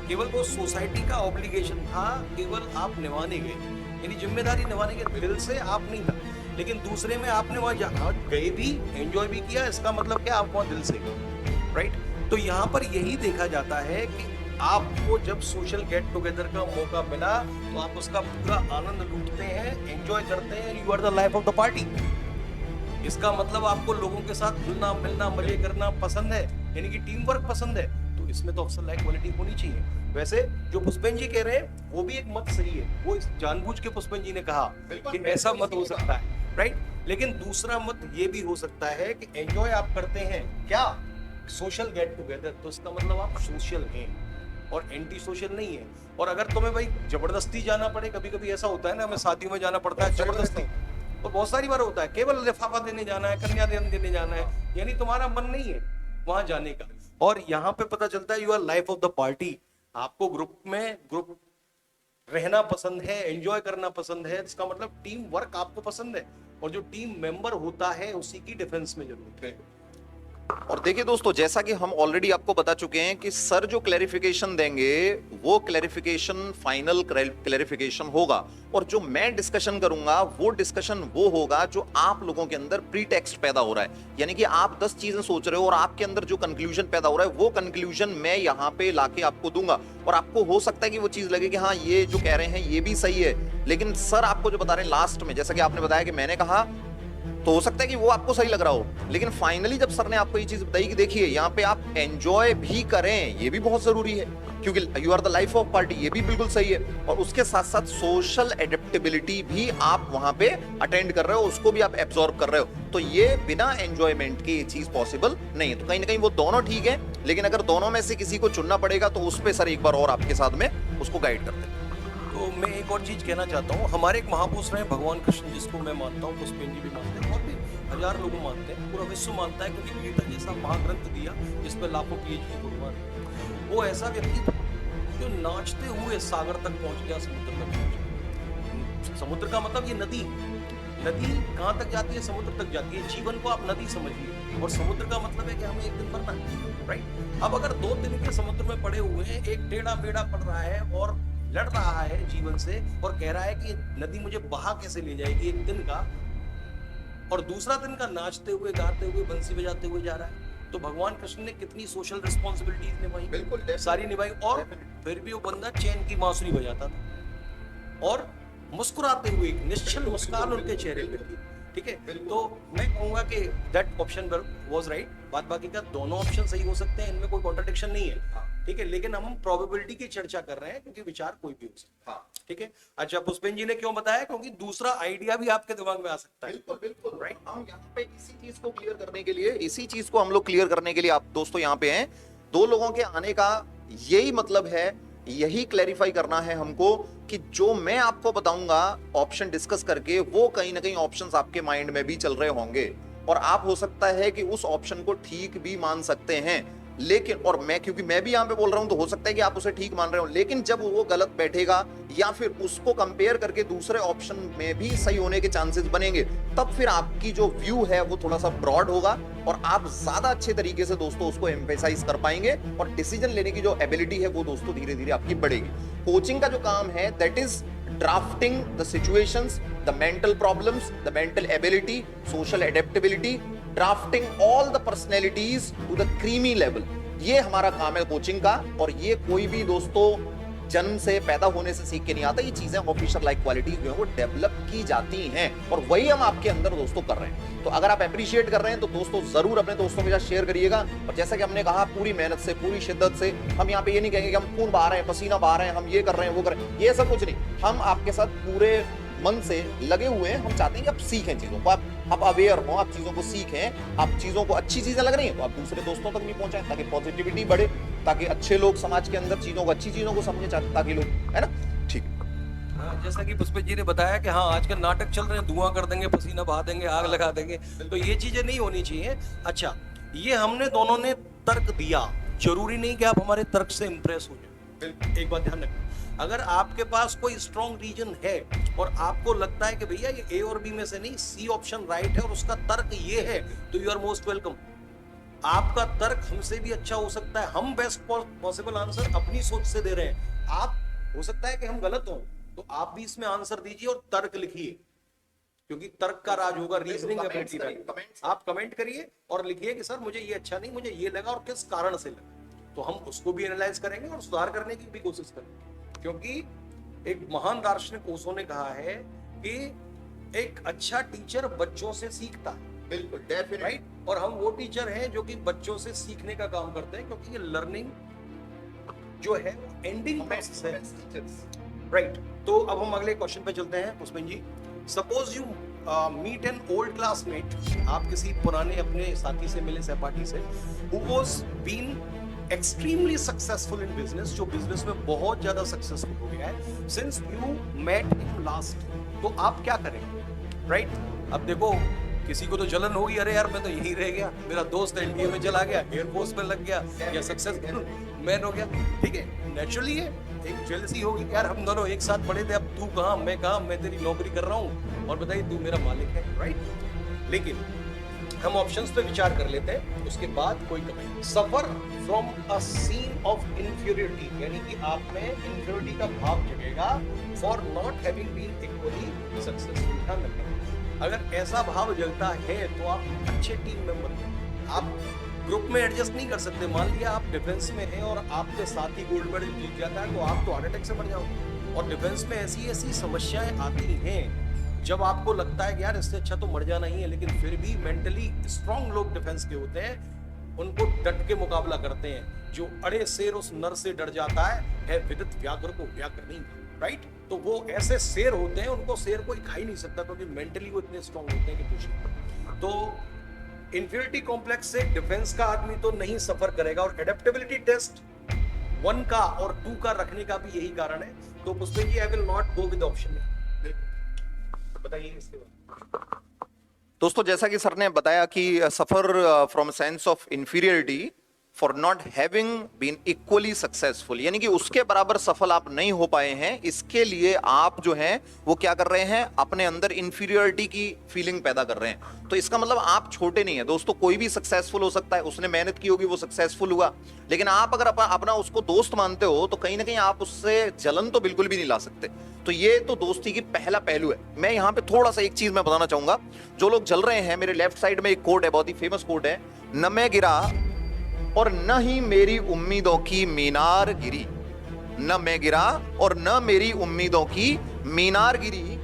केवल वो सोसाइटी का ऑब्लिगेशन था, केवल आप निभाने गए, यानी जिम्मेदारी निभाने के दिल से आप नहीं था। लेकिन दूसरे में आपने वहां गए भी, एंजॉय भी किया, इसका मतलब क्या आप वहां दिल से गए, राइट? तो यहाँ पर यही देखा जाता है कि आपको जब सोशल गेट टुगेदर का मौका मिला तो आप उसका पूरा आनंद लूटते हैं, एंजॉय करते हैं, you are the life of the party. इसका मतलब आपको लोगों के साथ घुलना मिलना मजे करना पसंद है, यानी कि टीम वर्क पसंद है, तो इसमें तो अफसर लाइक क्वालिटी होनी चाहिए। वैसे जो पुष्पेन जी कह रहे हैं वो भी एक मत सही है, वो जानबूझ के पुष्पेन जी ने कहा कि ऐसा मत हो सकता है, राइट। लेकिन दूसरा मत ये भी हो सकता है कि एंजॉय आप करते हैं क्या सोशल गेट टुगेदर, तो इसका मतलब आप सोशल हैं और एंटी सोशल नहीं है। और अगर तुम्हें भाई जबरदस्ती जाना पड़े, कभी कभी ऐसा होता है ना, हमें शादियों में जाना पड़ता है जबरदस्ती, और बहुत सारी बार होता है केवल लिफाफा देने जाना है, कन्यादान देने जाना है, यानी तुम्हारा मन नहीं है वहां जाने का। और यहाँ पे पता चलता है you our life of the party, आपको ग्रुप रहना पसंद है, एंजॉय करना पसंद है, इसका मतलब टीम वर्क आपको पसंद है, और जो टीम मेंबर होता है उसी की डिफेंस में जरूरत है। और देखिए दोस्तों, जैसा कि हम ऑलरेडी आपको बता चुके हैं कि सर जो क्लैरिफिकेशन देंगे वो क्लैरिफिकेशन फाइनल क्लैरिफिकेशन होगा, और जो मैं डिस्कशन करूंगा वो डिस्कशन वो होगा जो आप लोगों के अंदर प्रीटेक्स्ट पैदा हो रहा है, यानी कि आप 10 चीजें सोच रहे हो और आपके अंदर जो कंक्लूजन पैदा हो रहा है वो कंक्लूजन मैं यहाँ पे लाके आपको दूंगा, और आपको हो सकता है कि वो चीज लगे कि हाँ ये जो कह रहे हैं ये भी सही है, लेकिन सर आपको जो बता रहे हैं लास्ट में, जैसा कि आपने बताया कि मैंने कहा, तो हो सकता है कि वो आपको सही लग रहा हो, लेकिन फाइनली जब सर ने आपको ये चीज बताई कि देखिए यहाँ पे आप एंजॉय भी करें, ये भी बहुत जरूरी है, क्योंकि you are the life of party, ये भी बिल्कुल सही है, और उसके साथ साथ सोशल एडेप्टेबिलिटी भी आप वहां पे अटेंड कर रहे हो, उसको भी आप एब्जॉर्ब कर रहे हो, तो ये बिना एंजॉयमेंट के ये चीज पॉसिबल नहीं है। तो कहीं ना कहीं वो दोनों ठीक है, लेकिन अगर दोनों में से किसी को चुनना पड़ेगा तो उस पर सर एक बार और आपके साथ में उसको गाइड करते हैं। तो मैं एक और चीज कहना चाहता हूँ, हमारे एक महापुरुष रहे भगवान कृष्ण, जिसको मैं मानता हूँ, पुष्पेन जी भी मानते हैं और भी हजार लोग मानते हैं, पूरा विश्व मानता है, क्योंकि गीता जैसा महाग्रंथ दिया जिस पर लाखों PhD भगवान, वो ऐसा व्यक्ति था जो नाचते हुए सागर तक पहुंच गया, समुद्र तक पहुंच गया। समुद्र का मतलब ये नदी, नदी कहाँ तक जाती है? समुद्र तक जाती है। जीवन को आप नदी समझिए, और समुद्र का मतलब है कि हमें एक दिन मरना है, राइट। अब अगर 2 दिन के समुद्र में पड़े हुए हैं, एक टेढ़ा मेढ़ा पड़ रहा है और लड़ रहा है जीवन से, और कह रहा है कि नदी मुझे बहा कैसे ले जाएगी एक दिन का, और दूसरा दिन का नाचते हुए गाते हुए बंसी बजाते हुए जा रहा है, तो भगवान कृष्ण ने कितनी सोशल रिस्पॉन्सिबिलिटीज निभाई, बिल्कुल सारी निभाई, और फिर भी वो बंदा चैन की बांसुरी बजाता था और मुस्कुराते हुए, एक निश्चल मुस्कान उनके चेहरे पे थी, ठीक है। तो मैं कहूंगा कि दैट ऑप्शन वाज राइट। बात बाकी का दोनों ऑप्शन सही हो सकते हैं, इनमें कोई कॉन्ट्रडिक्शन नहीं है, ठीक है, लेकिन हम प्रोबेबिलिटी की चर्चा कर रहे हैं, क्योंकि विचार कोई भी हो सकता है, ठीक है। अच्छा, पुष्पेन जी ने क्यों बताया? क्योंकि दूसरा आइडिया भी आपके दिमाग में आ सकता है। बिल्कुल बिल्कुल, राइट। हम यहाँ पे इसी चीज को क्लियर करने के लिए, इसी चीज को हम लोग क्लियर करने के लिए आप दोस्तों यहाँ पे हैं। 2 लोगों के आने का यही मतलब है, यही क्लैरिफाई करना है हमको कि जो मैं आपको बताऊंगा ऑप्शन डिस्कस करके, वो कहीं ना कहीं ऑप्शंस आपके माइंड में भी चल रहे होंगे, और आप हो सकता है कि उस ऑप्शन को ठीक भी मान सकते हैं, लेकिन और मैं, क्योंकि मैं भी यहां पे बोल रहा हूं, तो हो सकता है कि आप उसे ठीक मान रहे हो, लेकिन जब वो गलत बैठेगा या फिर उसको कंपेयर करके दूसरे ऑप्शन में भी सही होने के चांसेस बनेंगे, तब फिर आपकी जो व्यू है वो थोड़ा सा ब्रॉड होगा, और आप ज्यादा अच्छे तरीके से दोस्तों उसको एम्फेसाइज कर पाएंगे, और डिसीजन लेने की जो एबिलिटी है वो दोस्तों धीरे धीरे आपकी बढ़ेगी। कोचिंग का जो काम है, that is drafting the situations, the mental problems, the mental ability, social adaptability, drafting all the personalities to the creamy level. ये हमारा काम है कोचिंग का, और ये कोई भी दोस्तों जन्म से, पैदा होने से सीख के नहीं आता, ये चीजें ऑफिसर लाइक क्वालिटीज जो है वो डेवलप की जाती हैं, और वही हम आपके अंदर दोस्तों कर रहे हैं। तो अगर आप अप्रिशिएट कर रहे हैं तो दोस्तों जरूर अपने दोस्तों के साथ शेयर करिएगा, और जैसा कि हमने कहा पूरी मेहनत से, पूरी शिद्दत से, हम यहाँ पे ये नहीं कहेंगे कि हम खून बहा रहे हैं, पसीना बहा रहे हैं, हम ये कर रहे हैं वो कर रहे हैं, ये सब कुछ नहीं। हम आपके साथ पूरे मन से लगे हुए हैं, हम चाहते हैं कि आप सीखें चीजों को, आप अवेयर हो, आप चीजों को सीखें, आप चीजों को अच्छी चीजें लग रही हैं तो आप दूसरे दोस्तों तक भी पहुंचाएं, ताकि पॉजिटिविटी बढ़े, ताकि अच्छे लोग समाज के अंदर चीजों को, अच्छी चीजों को समझे, ताकि लोग, है ना, ठीक। जैसा कि पुष्पेन जी ने बताया कि हाँ आजकल नाटक चल रहे हैं, धुआं कर देंगे, पसीना बहा देंगे, आग लगा देंगे, तो ये चीजें नहीं होनी चाहिए। अच्छा, ये हमने दोनों ने तर्क दिया, जरूरी नहीं कि आप हमारे तर्क से इंप्रेस हो जाए। एक बात ध्यान रखना, अगर आपके पास कोई स्ट्रॉन्ग रीजन है और आपको लगता है कि भैया ये ए और बी में से नहीं, सी ऑप्शन राइट है और उसका तर्क ये है, तो यू आर मोस्ट वेलकम। आपका तर्क हमसे भी अच्छा हो सकता है, हम बेस्ट पॉसिबल आंसर अपनी सोच से दे रहे हैं, आप हो सकता है कि हम गलत हों, तो आप भी इसमें आंसर दीजिए और तर्क लिखिए, क्योंकि तर्क का राज होगा रीजनिंग एबिलिटी। आप कमेंट करिए और लिखिए कि सर मुझे ये अच्छा नहीं, मुझे ये लगा और किस कारण से लगा। तो हम उसको भी एनालाइज करेंगे और सुधार करने की भी कोशिश करेंगे, क्योंकि एक महान दार्शनिक ओशो ने कहा है कि एक अच्छा टीचर बच्चों से सीखता है। बिल्कुल, डेफिनेटली। राइट, और हम वो टीचर हैं जो कि बच्चों से सीखने का काम करते हैं, क्योंकि ये लर्निंग जो है एंडिंग प्रोसेस है। राइट, तो अब हम अगले क्वेश्चन पे चलते हैं Pushpan ji. Suppose you meet an old classmate, आप किसी पुराने अपने साथी से मिले, सहपाठी से, who was been extremely successful in business, जो बिजनेस में बहुत ज्यादा सक्सेसफुल हो गया है, since you met him last, तो आप क्या करेंगे? राइट, अब देखो किसी को तो जलन होगी, अरे यार मैं तो यहीं रह गया, मेरा दोस्त एनडीए में चला गया, एयरफोर्स में लग गया या सक्सेसफुल मैन हो गया, ठीक है, नेचुरली है, एक जेलसी होगी, यार हम दोनों एक साथ पढ़े थे, अब तू कहाँ मैं कहाँ, मैं तेरी नौकरी कर रहा हूँ और बताइए तू मेरा मालिक है। राइट, लेकिन हम ऑप्शंस पे विचार कर लेते हैं, उसके बाद कोई comment. Suffer from a sense of inferiority, यानी कि आप में इंफीरियरिटी का भाव जगेगा for not having been equally successful. ध्यान रखें, अगर ऐसा भाव जगता है तो आप अच्छे टीम मेंबर हैं, आप ग्रुप में एडजस्ट नहीं कर सकते। मान लिया आप डिफेंस में हैं और आपके साथ ही गोल्ड मेडल जीत जाता है, तो आप तो हार्ट अटैक से मर जाओगे। और डिफेंस में ऐसी ऐसी समस्याएं आती हैं जब आपको लगता है कि यार इससे अच्छा तो मर जाना ही है, लेकिन फिर भी मेंटली स्ट्रांग लोग डिफेंस के होते हैं, उनको डट के मुकाबला करते हैं। जो अड़े शेर उस नर से डर जाता है विदित व्याघ्र को व्याघ्र नहीं। राइट, तो वो ऐसे शेर होते हैं, उनको शेर कोई खा ही नहीं सकता, क्योंकि मेंटली वो इतने स्ट्रांग होते हैं कि कुछ। तो इंफीरियरिटी कॉम्प्लेक्स से डिफेंस का आदमी तो नहीं सफर करेगा, और एडेप्टेबिलिटी टेस्ट 1 का और 2 का रखने का भी यही कारण है। तो Pushpan ji, I will not go with option A, बताइए इसके बाद। दोस्तों, जैसा कि सर ने बताया कि suffer from sense of inferiority for not having been equally successful, यानी कि उसके बराबर सफल आप नहीं हो पाए हैं, इसके लिए आप जो हैं वो क्या कर रहे हैं, अपने अंदर इंफीरियरिटी की फीलिंग पैदा कर रहे हैं। तो इसका मतलब आप छोटे नहीं है दोस्तों, कोई भी सक्सेसफुल हो सकता है, उसने मेहनत की होगी, वो सक्सेसफुल हुआ, लेकिन आप अगर अपना उसको दोस्त मानते हो तो कहीं ना कहीं आप उससे जलन तो बिल्कुल भी नहीं ला सकते। तो ये तो दोस्ती की पहला पहलू है। मैं यहाँ पे थोड़ा सा एक चीज मैं बताना चाहूंगा, जो लोग जल रहे हैं, मेरे लेफ्ट साइड में एक कोट है, बहुत ही फेमस कोट है, न मैं गिरा और न ही मेरी उम्मीदों की मीनार गिरी, न मैं गिरा और न मेरी उम्मीदों की मीनार गिरी,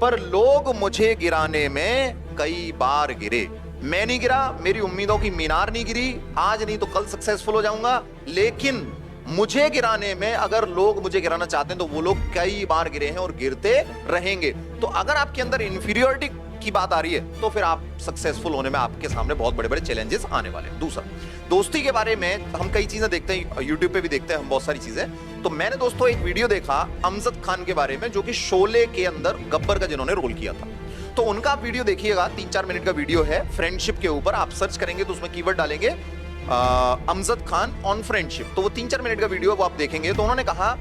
पर लोग मुझे गिराने में कई बार गिरे। मैं नहीं गिरा, मेरी उम्मीदों की मीनार नहीं गिरी, आज नहीं तो कल सक्सेसफुल हो जाऊंगा, लेकिन मुझे गिराने में अगर लोग मुझे गिराना चाहते हैं तो वो लोग कई बार गिरे हैं और गिरते रहेंगे। तो अगर आपके अंदर इंफीरियरिटी की बात आ रही है तो फिर आप सक्सेसफुल होने में आपके सामने बहुत बड़े बड़े चैलेंजेस आने वाले हैं। दूसरा, दोस्ती के बारे में हम कई चीजें देखते हैं, यूट्यूब पे भी देखते हैं हम बहुत सारी चीजें। तो मैंने दोस्तों एक वीडियो देखा अमजद खान के बारे में, जो कि शोले के अंदर गब्बर का जिन्होंने रोल किया था। तो उनका आप वीडियो देखिएगा, 3-4 मिनट का वीडियो है, फ्रेंडशिप के ऊपर। आप सर्च करेंगे तो उसमें कीवर्ड डालेंगे अमजद खान ऑन फ्रेंडशिप, तो वो 3-4 मिनट का वीडियो वो आप देखेंगे। तो उन्होंने कहा,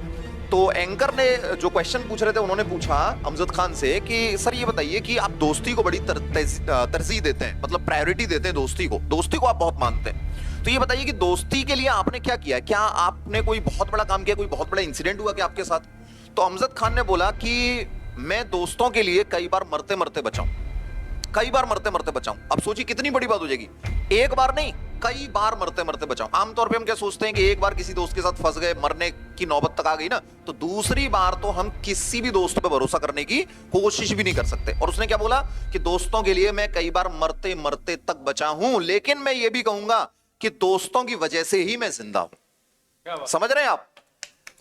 तो एंकर ने जो क्वेश्चन पूछ रहे थे, उन्होंने पूछा अमजद खान से कि सर ये बताइए कि आप दोस्ती को बड़ी तरजीह देते हैं, मतलब प्रायोरिटी देते हैं दोस्ती को आप बहुत मानते हैं, तो ये बताइए कि दोस्ती के लिए आपने क्या किया, क्या आपने कोई बहुत बड़ा काम किया, कोई बहुत बड़ा इंसिडेंट हुआ क्या आपके साथ? तो अमजद खान ने बोला कि मैं दोस्तों के लिए कई बार मरते मरते बचाऊं, कई बार मरते मरते बचाऊं। अब सोचिए कितनी बड़ी बात हो जाएगी, एक बार नहीं कई बार मरते मरते बचाऊं। आमतौर पे हम क्या सोचते हैं कि एक बार किसी दोस्त के साथ फंस गए, मरने की नौबत तक आ गई ना, तो दूसरी बार तो हम किसी भी दोस्त पे भरोसा करने की कोशिश भी नहीं कर सकते। और उसने क्या बोला कि दोस्तों के लिए मैं कई बार मरते मरते तक बचा हूं, लेकिन मैं ये भी कहूंगा कि दोस्तों की वजह से ही मैं जिंदा हूं। समझ रहे हैं आप?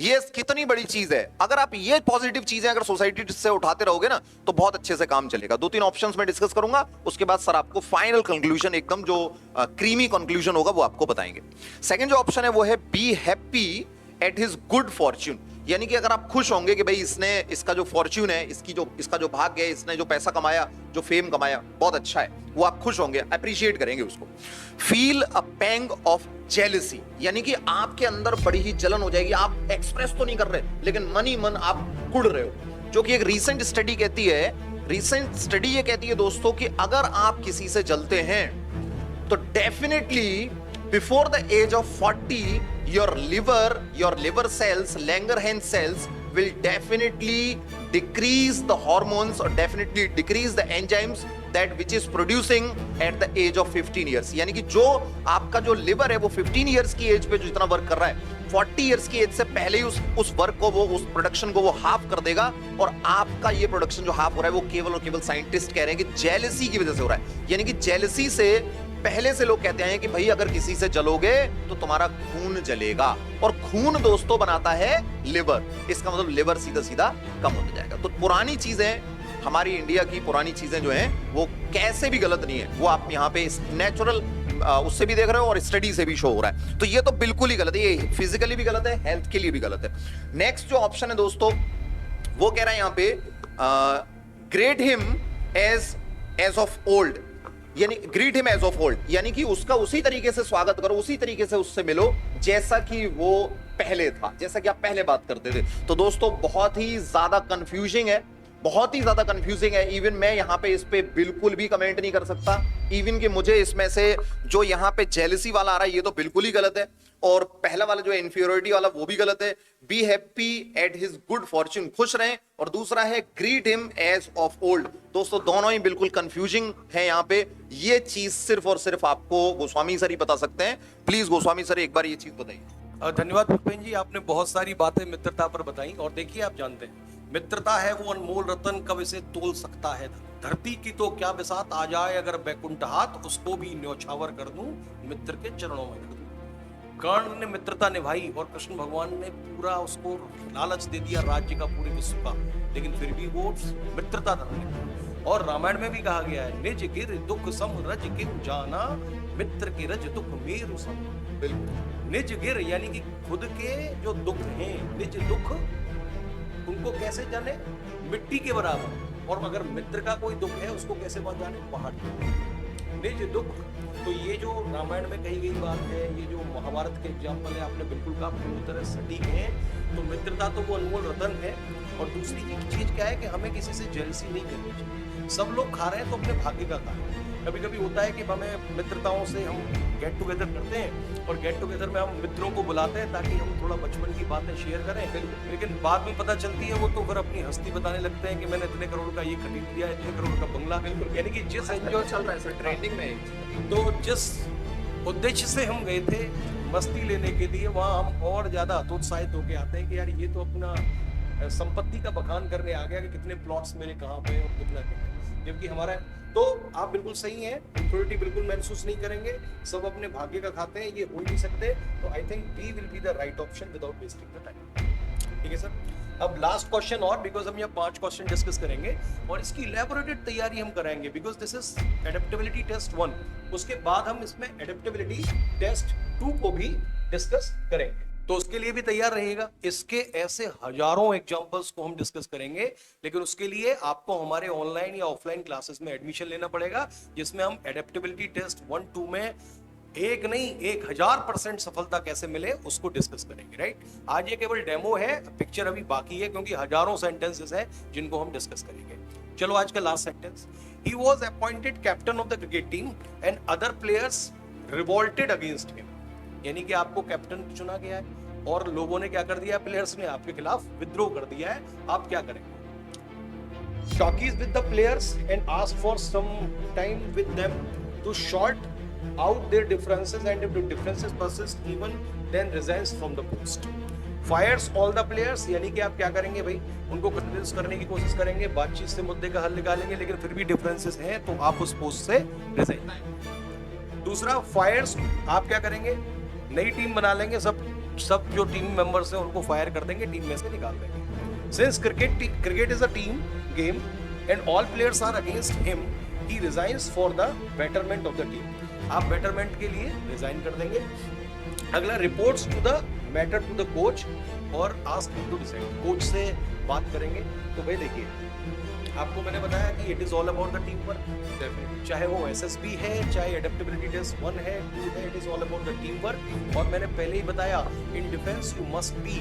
ये कितनी बड़ी चीज है। अगर आप ये पॉजिटिव चीजें अगर सोसाइटी से उठाते रहोगे ना तो बहुत अच्छे से काम चलेगा। 2-3 ऑप्शंस में डिस्कस करूंगा, उसके बाद सर आपको फाइनल कंक्लूजन, एकदम जो क्रीमी कंक्लूजन होगा वो आपको बताएंगे। सेकंड जो ऑप्शन है वो है be happy at his good Fortune, यानी कि अगर आप खुश होंगे कि भाई इसका जो फॉर्च्यून है, इसका जो भाग्य है, इसने जो पैसा कमाया, जो फेम कमाया, बहुत अच्छा है, वो आप खुश होंगे, अप्रिशिएट करेंगे उसको। Feel a pang of jealousy, यानी कि आपके अंदर बड़ी ही जलन हो जाएगी, आप एक्सप्रेस तो नहीं कर रहे लेकिन मन ही मन आप कुड़ रहे हो। जो कि एक रीसेंट स्टडी कहती ये कहती है दोस्तों कि अगर आप किसी से जलते हैं तो definitely before the age of 40 your liver cells, Langerhans cells will definitely decrease the hormones or definitely decrease the enzymes that which is producing at the age of 15 years. यानी कि जो आपका जो लिवर है वो 15 years की as पे जो जितना वर्क कर रहा है 40 years की एज से पहले ही उस वर्क को वो उस प्रोडक्शन को वो हाफ कर देगा, और आपका ये प्रोडक्शन जो हाफ हो रहा है वो केवल और केवल साइंटिस्ट कह रहे हैं कि जेलसी की वजह से हो रहा है। यानी कि जेलसी से पहले से लोग कहते हैं कि भाई अगर किसी से जलोगे तो तुम्हारा खून जलेगा, और खून दोस्तों बनाता है लिवर, इसका मतलब लिवर सीधा सीधा कम होता जाएगा। तो पुरानी चीजें, हमारी इंडिया की पुरानी चीजें जो हैं वो कैसे भी गलत नहीं है, वो आप यहाँ पे नेचुरल उससे भी देख रहे हो और स्टडी से भी शो हो रहा है। तो ये तो बिल्कुल ही गलत है, ये फिजिकली भी गलत है, हेल्थ के लिए भी गलत है। नेक्स्ट जो ऑप्शन है दोस्तों वो कह रहा है यहाँ पे great him as of old, यानी greet him as of old, यानी कि उसका उसी तरीके से स्वागत करो, उसी तरीके से उससे मिलो जैसा कि वो पहले था, जैसा कि आप पहले बात करते थे। तो दोस्तों बहुत ही ज्यादा कंफ्यूजिंग है, बहुत ही ज्यादा कंफ्यूजिंग है। इवन मैं यहाँ पे इस पे बिल्कुल भी कमेंट नहीं कर सकता। इवन कि मुझे इसमें से जो यहाँ पे जेलसी वाला आ रहा है ये तो बिल्कुल ही गलत है, और पहला वाला जो है इंफीरियोरिटी वाला वो भी गलत है। Be happy at his good fortune, खुश रहें, और दूसरा है greet him as of old. दोस्तों दोनों ही बिल्कुल कंफ्यूजिंग है यहाँ पे। ये चीज सिर्फ और सिर्फ आपको गोस्वामी सर ही बता सकते हैं। प्लीज गोस्वामी सर एक बार ये चीज बताइए। धन्यवाद भूपेन जी, आपने बहुत सारी बातें मित्रता पर बताई। और देखिए आप जानते हैं मित्रता है वो अनमोल रतन, कब इसे तोल सकता है धरती की तो क्या बिसात, आ जाए अगर बैकुंठ हाथ उसको भी न्योछावर कर दूं, मित्र के चरणों में कर दूं। कर्ण ने मित्रता निभाई और कृष्ण भगवान ने पूरा उसको लालच दे दिया राज्य का पूरे विश्व का, लेकिन फिर भी वो मित्रता धर्म। और रामायण में भी कहा गया है निज गिर दुख सम रज किम जाना, मित्र के रज दुख मेरु सम। बिल्कुल निज गिर यानी कि खुद के जो दुख हैं, निज दुख उनको कैसे जाने, मिट्टी के बराबर, और अगर मित्र का कोई दुख है उसको कैसे बात जाने, पहाड़ निज दुख। तो ये जो रामायण में कही गई बात है, ये जो महाभारत के एग्जाम्पल है, आपने बिल्कुल कहा पूरी तरह सटीक है। तो मित्रता तो वो अनमोल रतन है। और दूसरी एक चीज क्या है कि हमें किसी से जेलसी नहीं करनी चाहिए। सब लोग खा रहे हैं तो अपने भाग्य का खा रहे हैं। कभी कभी होता है कि हमें मित्रताओं से हम गेट टुगेदर करते हैं, और गेट टुगेदर में हम मित्रों को बुलाते हैं ताकि हम थोड़ा बचपन की बातें शेयर करें, लेकिन बाद में पता चलती है वो तो फिर अपनी हस्ती बताने लगते हैं कि मैंने इतने करोड़ का ये खरीद लिया, इतने करोड़ का बंगला। यानी कि जिस एंजॉय चल रहा है ट्रेंडिंग में, तो जिस उद्देश्य से हम गए थे मस्ती लेने के लिए, वहाँ हम और ज्यादा हतोत्साहित होके आते हैं कि यार ये तो अपना संपत्ति का बखान करने आ गया कि कितने प्लॉट्स मेरे कहाँ पे और कितना, जबकि हमारा। तो आप बिल्कुल सही हैं, इंफीरियरिटी बिल्कुल महसूस नहीं करेंगे, सब अपने भाग्य का खाते हैं, ये हो ही नहीं सकते। तो I think B will be the right option without wasting the time. ठीक है सर। अब लास्ट क्वेश्चन, और बिकॉज हम यहाँ 5 क्वेश्चन डिस्कस करेंगे और इसकी इलैबोरेटेड तैयारी हम कराएंगे, because this is adaptability test 1। उसके बाद हम इसमें एडेप्टेबिलिटी टेस्ट 2 को भी डिस्कस करेंगे, तो उसके लिए भी तैयार रहेगा। इसके ऐसे हजारों एग्जांपल्स को हम डिस्कस करेंगे, लेकिन उसके लिए आपको हमारे ऑनलाइन या ऑफलाइन क्लासेस में एडमिशन लेना पड़ेगा, जिसमें हम एडेप्टेबिलिटी टेस्ट 1, 2 में एक नहीं 1000% सफलता कैसे मिले उसको डिस्कस करेंगे। राइट, आज ये केवल डेमो है, पिक्चर अभी बाकी है, क्योंकि हजारों सेंटेंसेस है जिनको हम डिस्कस करेंगे। चलो आज का last sentence, he was appointed captain of the cricket team and other players revolted against him. यानी कि आपको कैप्टन चुना गया है और लोगों ने क्या कर दिया, प्लेयर्स ने आपके खिलाफ विद्रोह कर दिया है, आप क्या करेंगे? Talks with the players and ask for some time with them to sort out their differences, and if the differences persist even then resigns from the post. Fires all the players, यानी कि आप क्या करेंगे भाई, उनको convince करने की कोशिश करेंगे, बातचीत से मुद्दे का हल निकालेंगे, लेकिन फिर भी डिफरेंसेस हैं तो आप उस पोस्ट से रिजाइन। दूसरा, फायर्स, आप क्या करेंगे, नई टीम बना लेंगे, सब जो टीम मेंबर्स हैं उनको फायर कर देंगे, टीम में से निकाल देंगे। Since cricket is a team game and all players are against him, he resigns for the betterment of the team. आप बेटरमेंट के लिए रिजाइन कर देंगे। अगला, reports to the matter to the coach और ask him to decide, coach से बात करेंगे। तो भाई देखिए, आपको मैंने बताया कि it is all about the team work, चाहे वो एसएसबी है, चाहे एडेप्टेबिलिटी टेस्ट 1 है, 2 है, it is all about the team work. और मैंने पहले ही बताया, in defence you must be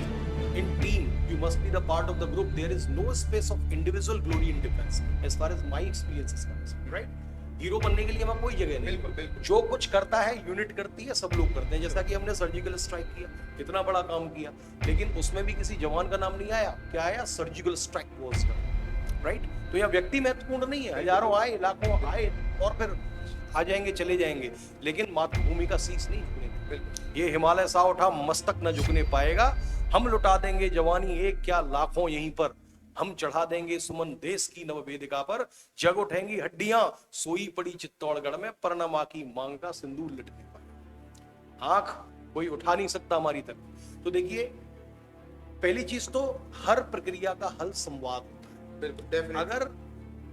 in team, you must be the part of the group, there is no space of individual glory in defence as far as my experience is concerned, right. Hero बनने के लिए हमें कोई जगह नहीं। बिल्कुल, बिल्कुल। जो कुछ करता है यूनिट करती है, सब लोग करते हैं। जैसा कि हमने सर्जिकल स्ट्राइक किया, कितना बड़ा काम किया, लेकिन उसमें भी किसी जवान का नाम नहीं आया। क्या आया? Surgical strike was done, right? तो यहाँ व्यक्ति महत्वपूर्ण नहीं है, हजारों आए, लाखों आए और फिर आ जाएंगे, चले जाएंगे, लेकिन मातृभूमि का शीश नहीं झुकने देंगे। ये हिमालय सा उठा मस्तक न झुकने पाएगा। हम लुटा देंगे जवानी एक क्या लाखों यहीं पर, हम चढ़ा देंगे सुमन देश की नववेदिका पर। जग उठेंगी हड्डियां सोई पड़ी चित्तौड़गढ़ में, पर न मां की मांग का सिंदूर लटके पाए। आंख कोई उठा नहीं सकता हमारी तरफ। तो देखिए, पहली चीज तो हर प्रक्रिया का हल संवाद होता है। अगर